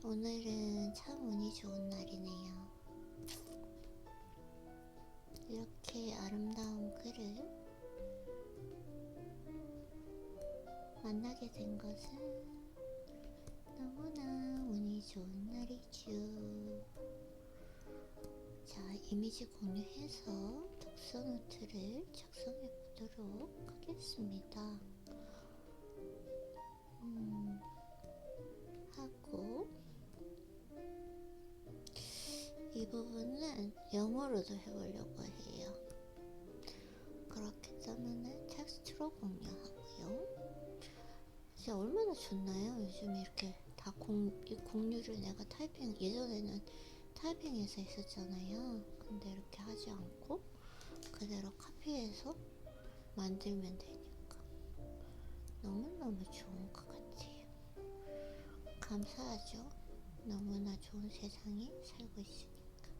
[SPEAKER 1] 오늘은 참 운이 좋은 날이네요. 이렇게 아름다운 글을 만나게 된 것은 너무나 운이 좋은 날이죠. 자, 이미지 공유해서 독서 노트를 작성해 보도록 하겠습니다. 하고 이 부분은 영어로도 해보려고 해요. 그렇기 때문에 텍스트로 공유하고요. 진짜 얼마나 좋나요? 요즘 이렇게 다 이 공유를 내가 예전에는 타이핑해서 했었잖아요. 근데 이렇게 하지 않고 그대로 카피해서 만들면 되니까 너무너무 좋은 것 같아요. 감사하죠. 너무나 좋은 세상에 살고 있으니까.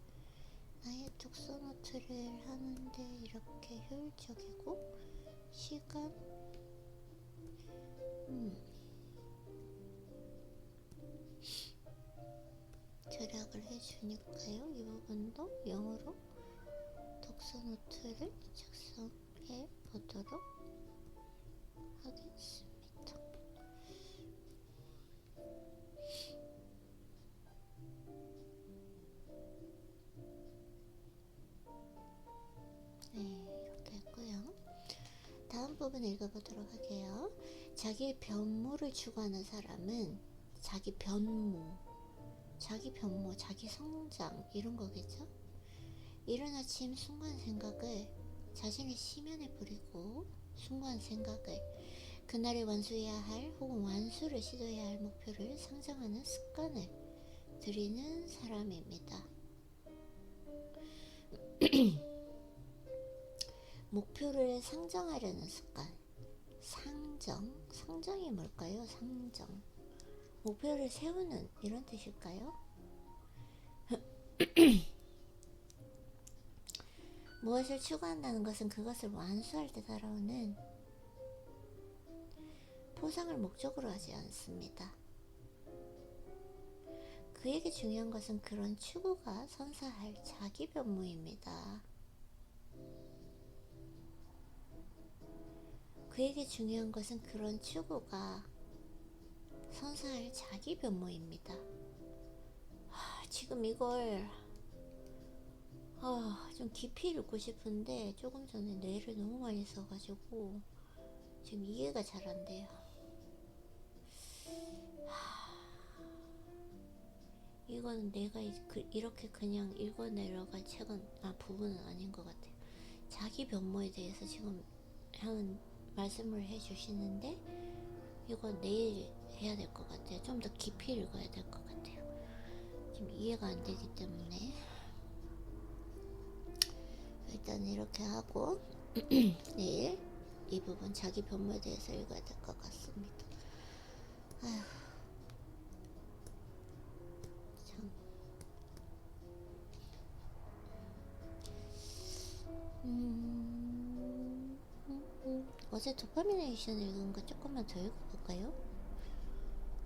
[SPEAKER 1] 나의 독서 노트를 하는데 이렇게 효율적이고 시간 절약을 해주니까요. 이 부분도 영어로 독서 노트를 작성해 보도록 하겠습니다. 네, 이렇게 했고요. 다음 부분 읽어보도록 할게요. 자기의 변모를 추구하는 사람은 자기 변모, 자기 성장 이런 거겠죠? 이른 아침 순간 생각을 자신의 심연에 뿌리고 순간 생각을 그날에 완수해야 할 혹은 완수를 시도해야 할 목표를 상정하는 습관을 들이는 사람입니다. 목표를 상정하려는 습관. 상정이 뭘까요? 상정. 목표를 세우는 이런 뜻일까요? 무엇을 추구한다는 것은 그것을 완수할 때 따라오는 포상을 목적으로 하지 않습니다. 그에게 중요한 것은 그런 추구가 선사할 자기 변모입니다. 그에게 중요한 것은 그런 추구가 선사할 자기 변모입니다. 지금 이걸 좀 깊이 읽고 싶은데 조금 전에 뇌를 너무 많이 써가지고 지금 이해가 잘 안 돼요. 이거는 내가 이렇게 그냥 읽어내려갈 부분은 아닌 것 같아요. 자기 변모에 대해서 지금 하는 말씀을 해주시는데 이거 내일 해야 될 것 같아요. 좀 더 깊이 읽어야 될 것 같아요. 지금 이해가 안 되기 때문에 일단 이렇게 하고 내일 이 부분 자기 변모에 대해서 읽어야 될 것 같습니다. 아휴, 참. 어제 도파미네이션 읽은 거 조금만 더 읽어볼까요?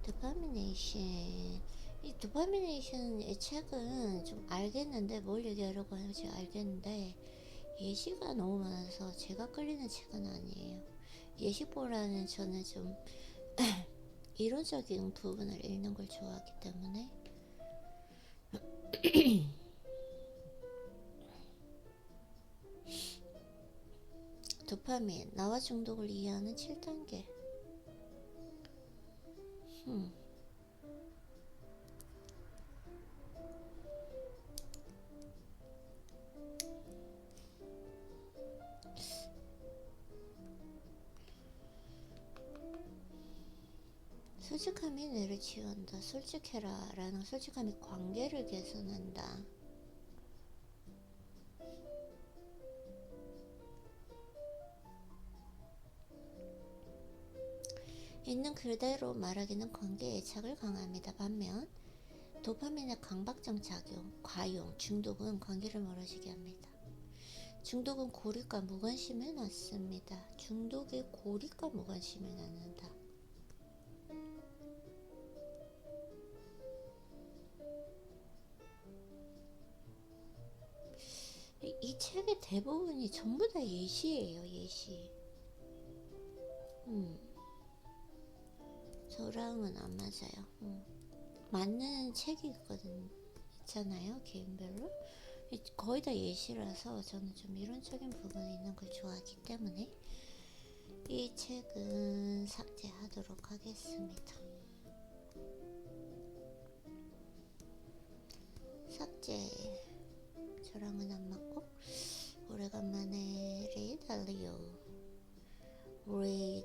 [SPEAKER 1] 도파미네이션. 이 도파미네이션의 책은 좀 알겠는데 뭘 얘기하려고 하는지 알겠는데 예시가 너무 많아서 제가 끌리는 책은 아니에요. 예시보다는 저는 좀 이론적인 부분을 읽는 걸 좋아하기 때문에 도파민, 나와 중독을 이해하는 7단계. 솔직함이 뇌를 치유한다. 솔직해라 라는 솔직함이 관계를 개선한다. 있는 그대로 말하기는 관계에 애착을 강화합니다. 반면 도파민의 강박적 작용, 과용, 중독은 관계를 멀어지게 합니다. 중독은 고립과 무관심을 낳습니다. 중독이 고립과 무관심을 낳는다. 이 책의 대부분이 전부 다 예시예요. 예시. 저랑은 안 맞아요. 맞는 책이 있잖아요. 개인별로. 거의 다 예시라서 저는 좀 이론적인 부분이 있는 걸 좋아하기 때문에 이 책은 삭제하도록 하겠습니다. 삭제. 저랑은 안 맞고. 오래간만에 레이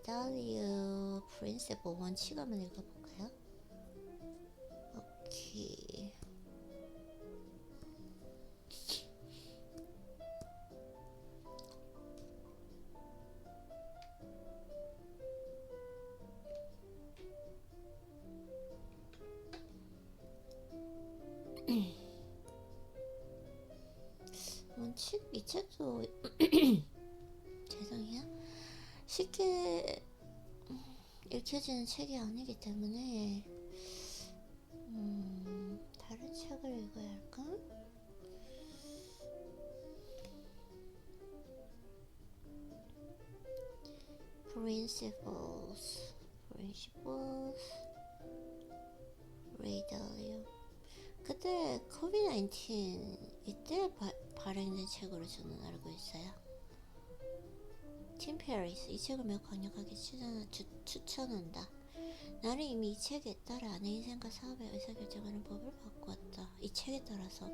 [SPEAKER 1] 달리오 프린시플 원칙 한번 읽어볼까요? 오케이. 이 책도 죄송해요. 쉽게 읽혀지는 책이 아니기 때문에 다른 책을 읽어야 할까? Principles, Ray Dalio. 그때 COVID-19 이때 발행된 책으로 저는 알고 있어요. 팀 페리스, 이 책을 매우 강력하게 추천한다. 나는 이미 이 책에 따라 내 인생과 사업의 의사결정하는 법을 바꾸었다. 이 책에 따라서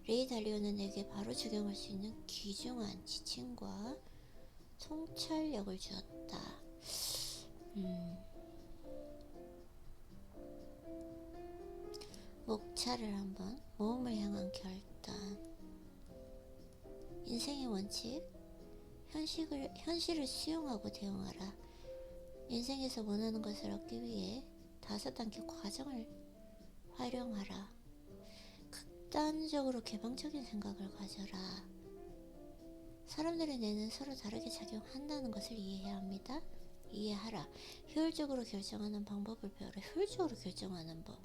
[SPEAKER 1] 레이 달리오는 내게 바로 적용할 수 있는 귀중한 지침과 통찰력을 주었다. 목차를 한번, 모험을 향한 결단, 인생의 원칙, 현실을 수용하고 대응하라. 인생에서 원하는 것을 얻기 위해 5단계 과정을 활용하라. 극단적으로 개방적인 생각을 가져라. 사람들의 뇌는 서로 다르게 작용한다는 것을 이해해야 합니다. 이해하라. 효율적으로 결정하는 방법을 배워라. 효율적으로 결정하는 법.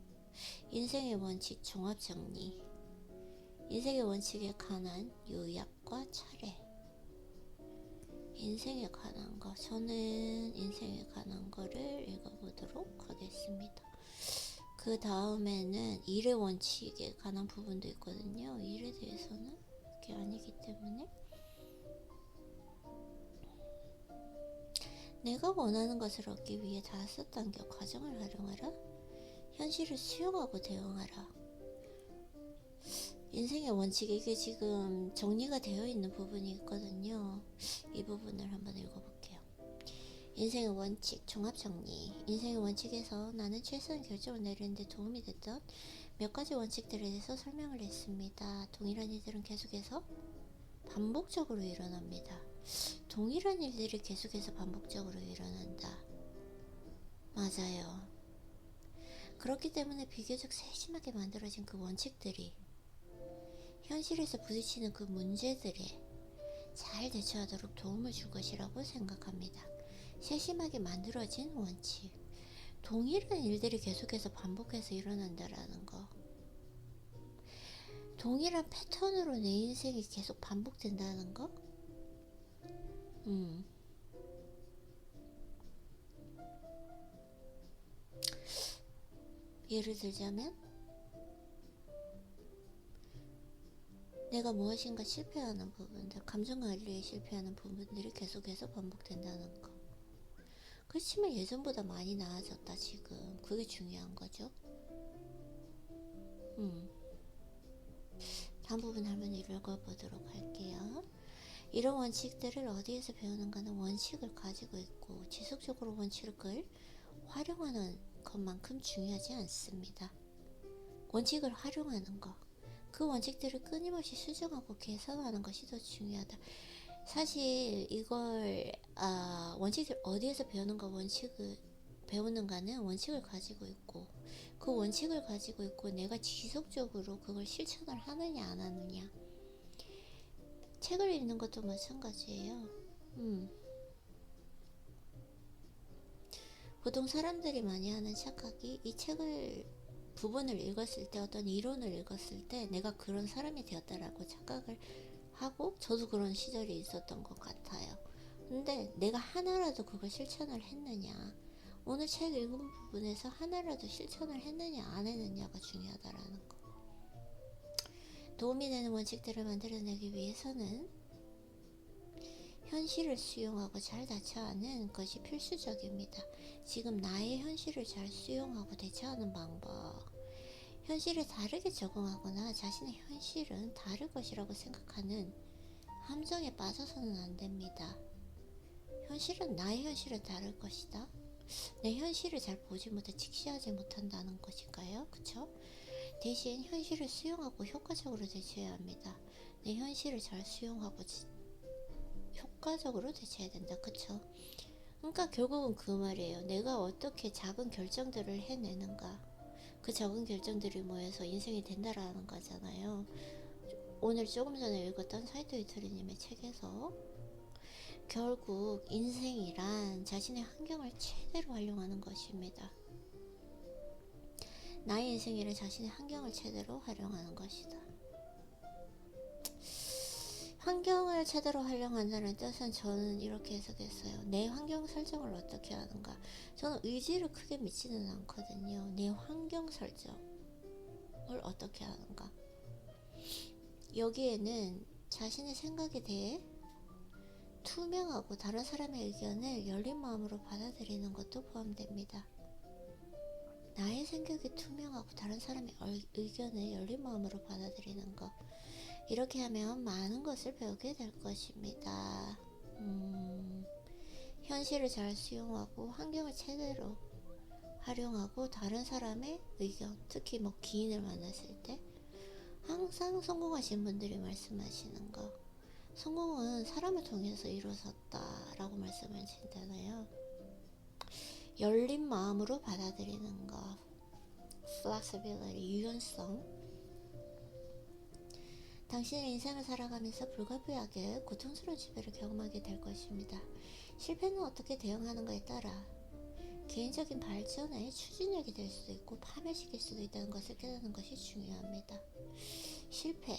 [SPEAKER 1] 인생의 원칙 종합정리. 인생의 원칙에 관한 요약과 차례. 인생에 관한 거. 저는 인생에 관한 거를 읽어보도록 하겠습니다. 그 다음에는 일의 원칙에 관한 부분도 있거든요. 일에 대해서는 그게 아니기 때문에 내가 원하는 것을 얻기 위해 5단계 과정을 활용하라. 현실을 수용하고 대응하라. 인생의 원칙, 이게 지금 정리가 되어 있는 부분이 있거든요. 이 부분을 한번 읽어볼게요. 인생의 원칙, 종합정리. 인생의 원칙에서 나는 최선의 결정을 내리는 데 도움이 됐던 몇 가지 원칙들에 대해서 설명을 했습니다. 동일한 일들은 계속해서 반복적으로 일어납니다. 동일한 일들이 계속해서 반복적으로 일어난다. 맞아요. 그렇기 때문에 비교적 세심하게 만들어진 그 원칙들이 현실에서 부딪히는 그 문제들에 잘 대처하도록 도움을 줄 것이라고 생각합니다. 세심하게 만들어진 원칙. 동일한 일들이 계속해서 반복해서 일어난다라는 거. 동일한 패턴으로 내 인생이 계속 반복된다는 거? 예를 들자면 내가 무엇인가 실패하는 부분들, 감정관리에 실패하는 부분들이 계속해서 반복된다는 거. 그렇지만 예전보다 많이 나아졌다 지금. 그게 중요한 거죠. 다음 부분 한번 읽어보도록 할게요. 이런 원칙들을 어디에서 배우는가는 원칙을 가지고 있고 지속적으로 원칙을 활용하는 것만큼 중요하지 않습니다. 원칙을 활용하는 것, 그 원칙들을 끊임없이 수정하고 개선하는 것이 더 중요하다. 사실 이걸 원칙들 어디에서 배우는가, 원칙을 배우는가는 원칙을 가지고 있고 그 원칙을 가지고 있고 내가 지속적으로 그걸 실천을 하느냐 안 하느냐. 책을 읽는 것도 마찬가지예요. 보통 사람들이 많이 하는 착각이 이 책을 부분을 읽었을 때, 어떤 이론을 읽었을 때 내가 그런 사람이 되었다라고 착각을 하고, 저도 그런 시절이 있었던 것 같아요. 근데 내가 하나라도 그걸 실천을 했느냐, 오늘 책 읽은 부분에서 하나라도 실천을 했느냐 안 했느냐가 중요하다라는 거. 도움이 되는 원칙들을 만들어내기 위해서는 현실을 수용하고 잘 대처하는 것이 필수적입니다. 지금 나의 현실을 잘 수용하고 대처하는 방법. 현실에 다르게 적응하거나 자신의 현실은 다를 것이라고 생각하는 함정에 빠져서는 안 됩니다. 현실은 나의 현실은 다를 것이다. 내 현실을 잘 보지 못해 직시하지 못한다는 것일까요? 그쵸? 대신 현실을 수용하고 효과적으로 대처해야 합니다. 내 현실을 잘 수용하고 효과적으로 대처해야 된다. 그쵸? 그러니까 결국은 그 말이에요. 내가 어떻게 작은 결정들을 해내는가. 그 작은 결정들이 모여서 인생이 된다라는 거잖아요. 오늘 조금 전에 읽었던 사이토 이토리님의 책에서 결국 인생이란 자신의 환경을 최대로 활용하는 것입니다. 나의 인생이란 자신의 환경을 최대로 활용하는 것이다. 환경을 최대로 활용한다는 뜻은 저는 이렇게 해석했어요. 내 환경 설정을 어떻게 하는가. 저는 의지를 크게 믿지는 않거든요. 내 환경 설정을 어떻게 하는가. 여기에는 자신의 생각에 대해 투명하고 다른 사람의 의견을 열린 마음으로 받아들이는 것도 포함됩니다. 나의 생각이 투명하고 다른 사람의 의견을 열린 마음으로 받아들이는 것. 이렇게 하면 많은 것을 배우게 될 것입니다. 현실을 잘 수용하고 환경을 최대로 활용하고 다른 사람의 의견, 특히 기인을 만났을 때 항상 성공하신 분들이 말씀하시는 거, 성공은 사람을 통해서 이루어졌다 라고 말씀하신잖아요. 열린 마음으로 받아들이는 거, flexibility, 유연성. 당신의 인생을 살아가면서 불가피하게 고통스러운 지배를 경험하게 될 것입니다. 실패는 어떻게 대응하는가에 따라 개인적인 발전에 추진력이 될 수도 있고 파멸시킬 수도 있다는 것을 깨닫는 것이 중요합니다. 실패.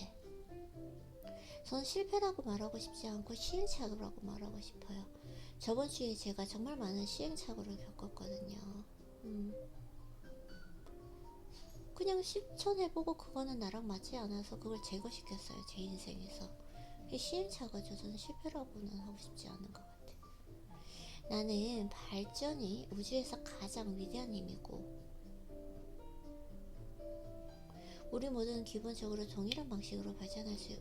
[SPEAKER 1] 저는 실패라고 말하고 싶지 않고 시행착오라고 말하고 싶어요. 저번 주에 제가 정말 많은 시행착오를 겪었거든요. 그냥 실천해보고 그거는 나랑 맞지 않아서 그걸 제거시켰어요. 제 인생에서. 시행착오죠. 저는 실패라고는 하고 싶지 않은 것 같아요. 나는 발전이 우주에서 가장 위대한 힘이고 우리 모두는 기본적으로 동일한 방식으로 발전할 수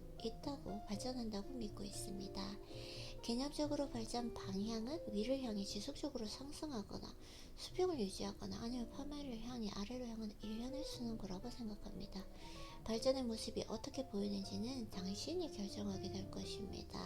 [SPEAKER 1] 발전한다고 믿고 있습니다. 개념적으로 발전 방향은 위를 향해 지속적으로 상승하거나 수평을 유지하거나 아니면 파멸을 향해 아래로 향하는 일련의 순환구라고 생각합니다. 발전의 모습이 어떻게 보이는지는 당신이 결정하게 될 것입니다.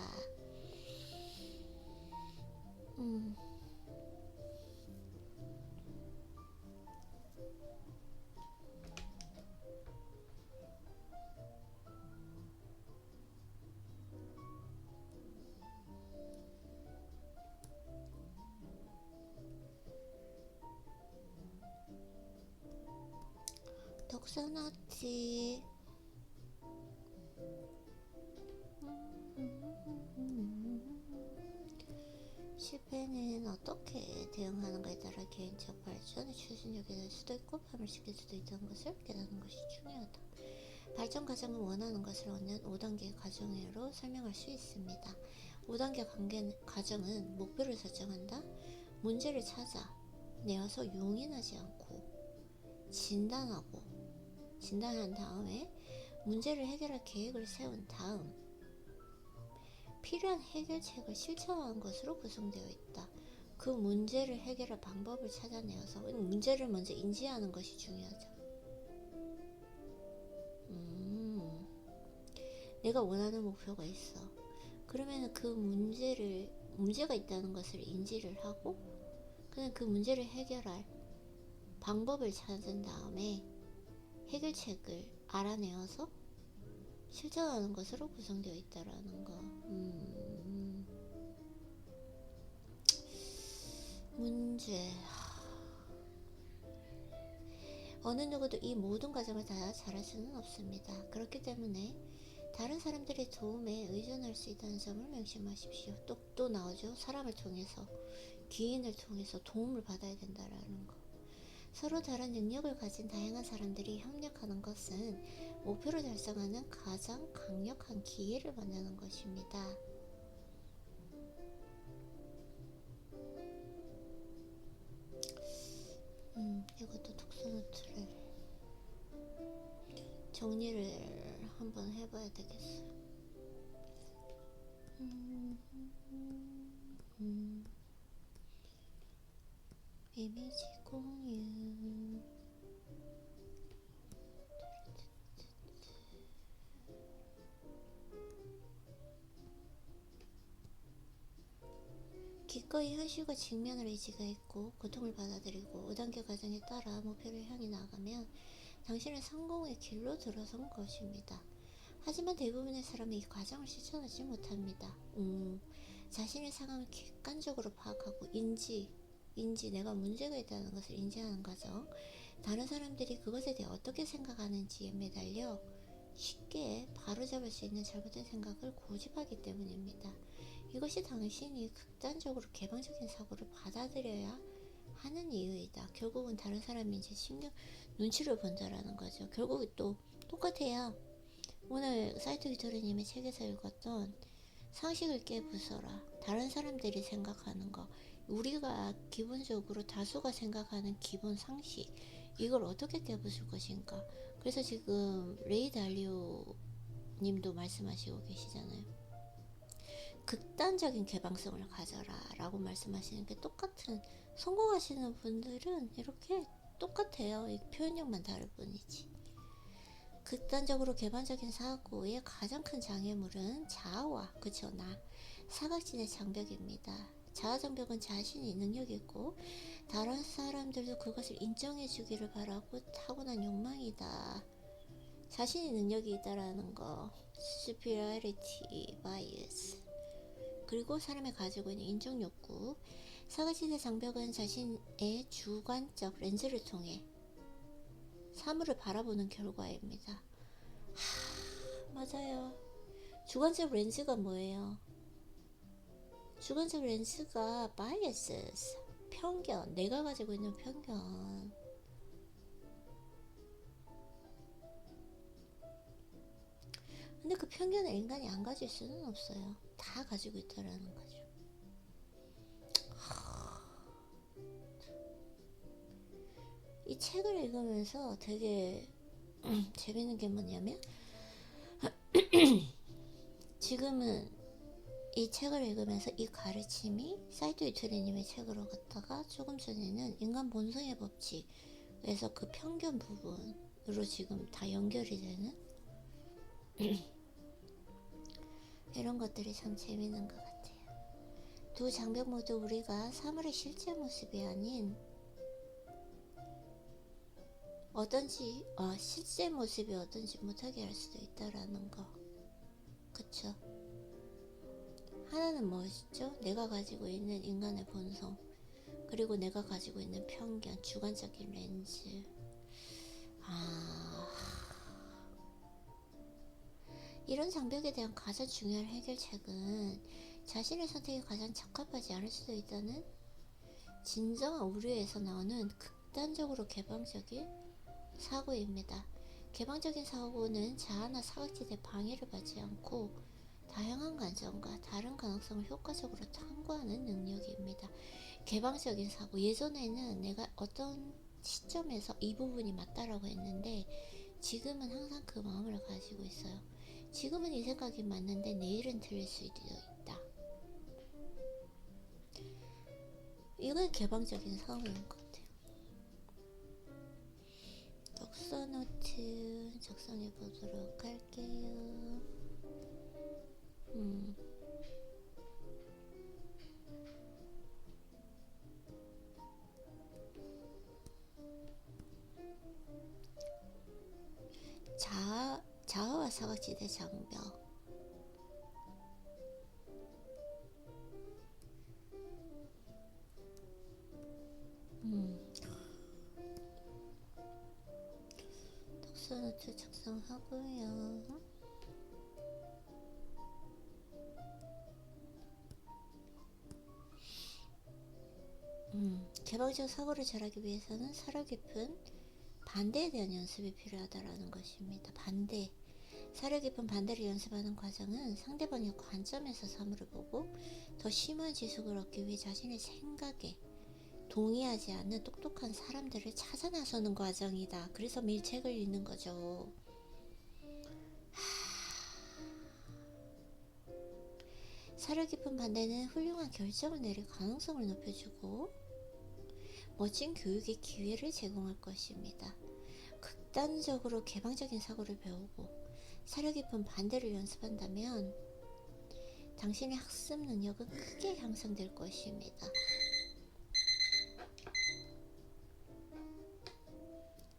[SPEAKER 1] 독서노트. 실패는 어떻게 대응하는가에 따라 개인적 발전의 추진력이 될 수도 있고 파멸시킬 수도 있다는 것을 깨닫는 것이 중요하다. 발전 과정은 원하는 것을 얻는 5단계 과정으로 설명할 수 있습니다. 5단계 과정은 목표를 설정한다, 문제를 찾아내어서 용인하지 않고 진단한 다음에 문제를 해결할 계획을 세운 다음 필요한 해결책을 실천하는 것으로 구성되어 있다. 그 문제를 해결할 방법을 찾아내어서 문제를 먼저 인지하는 것이 중요하죠. 내가 원하는 목표가 있어. 그러면 그 문제가 있다는 것을 인지를 하고 그냥 그 문제를 해결할 방법을 찾은 다음에 해결책을 알아내어서 실천하는 것으로 구성되어 있다라는 거. 문제. 어느 누구도 이 모든 과정을 다 잘할 수는 없습니다. 그렇기 때문에 다른 사람들의 도움에 의존할 수 있다는 점을 명심하십시오. 또 나오죠. 사람을 통해서, 귀인을 통해서 도움을 받아야 된다라는 거. 서로 다른 능력을 가진 다양한 사람들이 협력하는 것은 목표를 달성하는 가장 강력한 기회를 만드는 것입니다. 이것도 독서노트를 정리를 한번 해봐야 되겠어요. 이미지 공유. 기꺼이 현실과 직면할 의지가 있고 고통을 받아들이고 5단계 과정에 따라 목표를 향해 나아가면 당신은 성공의 길로 들어선 것입니다. 하지만 대부분의 사람은 이 과정을 실천하지 못합니다. 자신의 상황을 객관적으로 파악하고 내가 문제가 있다는 것을 인지하는 과정, 다른 사람들이 그것에 대해 어떻게 생각하는지에 매달려 쉽게 바로잡을 수 있는 잘못된 생각을 고집하기 때문입니다. 이것이 당신이 극단적으로 개방적인 사고를 받아들여야 하는 이유이다. 결국은 다른 사람이 이제 눈치를 본다라는 거죠. 결국 또 똑같아요. 오늘 사이토 히토리님의 책에서 읽었던 상식을 깨부숴라. 다른 사람들이 생각하는 거, 우리가 기본적으로 다수가 생각하는 기본 상식, 이걸 어떻게 깨부술 것인가. 그래서 지금 레이 달리오 님도 말씀하시고 계시잖아요. 극단적인 개방성을 가져라 라고 말씀하시는 게 똑같은, 성공하시는 분들은 이렇게 똑같아요. 이 표현력만 다를 뿐이지. 극단적으로 개방적인 사고의 가장 큰 장애물은 자아와, 그쵸, 사각지대 장벽입니다. 자아 장벽은 자신이 능력이 있고 다른 사람들도 그것을 인정해 주기를 바라고 타고난 욕망이다. 자신이 능력이 있다라는 거, superiority bias. 그리고 사람이 가지고 있는 인정 욕구. 사각지대 장벽은 자신의 주관적 렌즈를 통해 사물을 바라보는 결과입니다. 맞아요. 주관적 렌즈가 뭐예요? 주관적 렌즈가 biases, 편견, 내가 가지고 있는 편견. 근데 그 편견을 인간이 안 가질 수는 없어요. 다 가지고 있다라는 거죠. 이 책을 읽으면서 되게 재밌는 게 뭐냐면 지금은 이 책을 읽으면서 이 가르침이 사이토 히토리님의 책으로 갔다가 조금 전에는 인간 본성의 법칙에서 그 편견 부분으로 지금 다 연결이 되는 이런 것들이 참 재밌는 것 같아요. 두 장벽 모두 우리가 사물의 실제 모습이 아닌 실제 모습이 어떤지 못하게 할 수도 있다라는 거. 그쵸? 하나는 뭐였죠? 내가 가지고 있는 인간의 본성, 그리고 내가 가지고 있는 편견, 주관적인 렌즈. 이런 장벽에 대한 가장 중요한 해결책은 자신의 선택이 가장 적합하지 않을 수도 있다는 진정한 우려에서 나오는 극단적으로 개방적인 사고입니다. 개방적인 사고는 자아나 사각지대 방해를 받지 않고 다양한 관점과 다른 가능성을 효과적으로 탐구하는 능력입니다. 개방적인 사고, 예전에는 내가 어떤 시점에서 이 부분이 맞다라고 했는데 지금은 항상 그 마음을 가지고 있어요. 지금은 이 생각이 맞는데 내일은 틀릴 수도 있다. 이건 개방적인 사고인 것 같아요. 독서 노트 작성해 보도록 할게요. 자아와 사각지대 장벽. 독서노트 작성하고요. 개방적 사고를 잘하기 위해서는 살아 깊은 반대에 대한 연습이 필요하다라는 것입니다. 살아 깊은 반대를 연습하는 과정은 상대방의 관점에서 사물을 보고 더 심한 지식을 얻기 위해 자신의 생각에 동의하지 않는 똑똑한 사람들을 찾아 나서는 과정이다. 그래서 매일 책을 읽는 거죠. 살아 깊은 반대는 훌륭한 결정을 내릴 가능성을 높여주고 멋진 교육의 기회를 제공할 것입니다. 극단적으로 개방적인 사고를 배우고 살아 깊은 반대를 연습한다면 당신의 학습 능력은 크게 향상될 것입니다.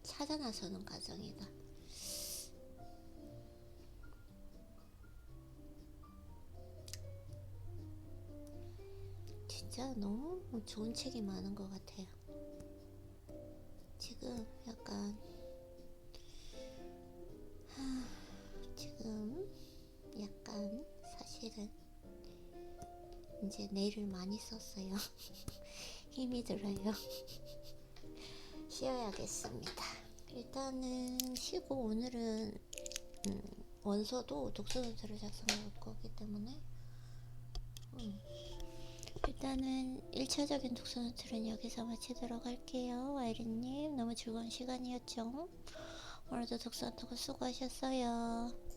[SPEAKER 1] 찾아 나서는 과정이다. 진짜 너무 좋은 책이 많은 것 같아요. 지금 약간 지금 약간 사실은 이제 내일을 많이 썼어요. 힘이 들어요. 쉬어야겠습니다. 일단은 쉬고 오늘은 원서도 독서노트를 작성할 거기 때문에 일단은 1차적인 독서노트는 여기서 마치도록 할게요. 아이린님 너무 즐거운 시간이었죠? 오늘도 독서노트 수고하셨어요.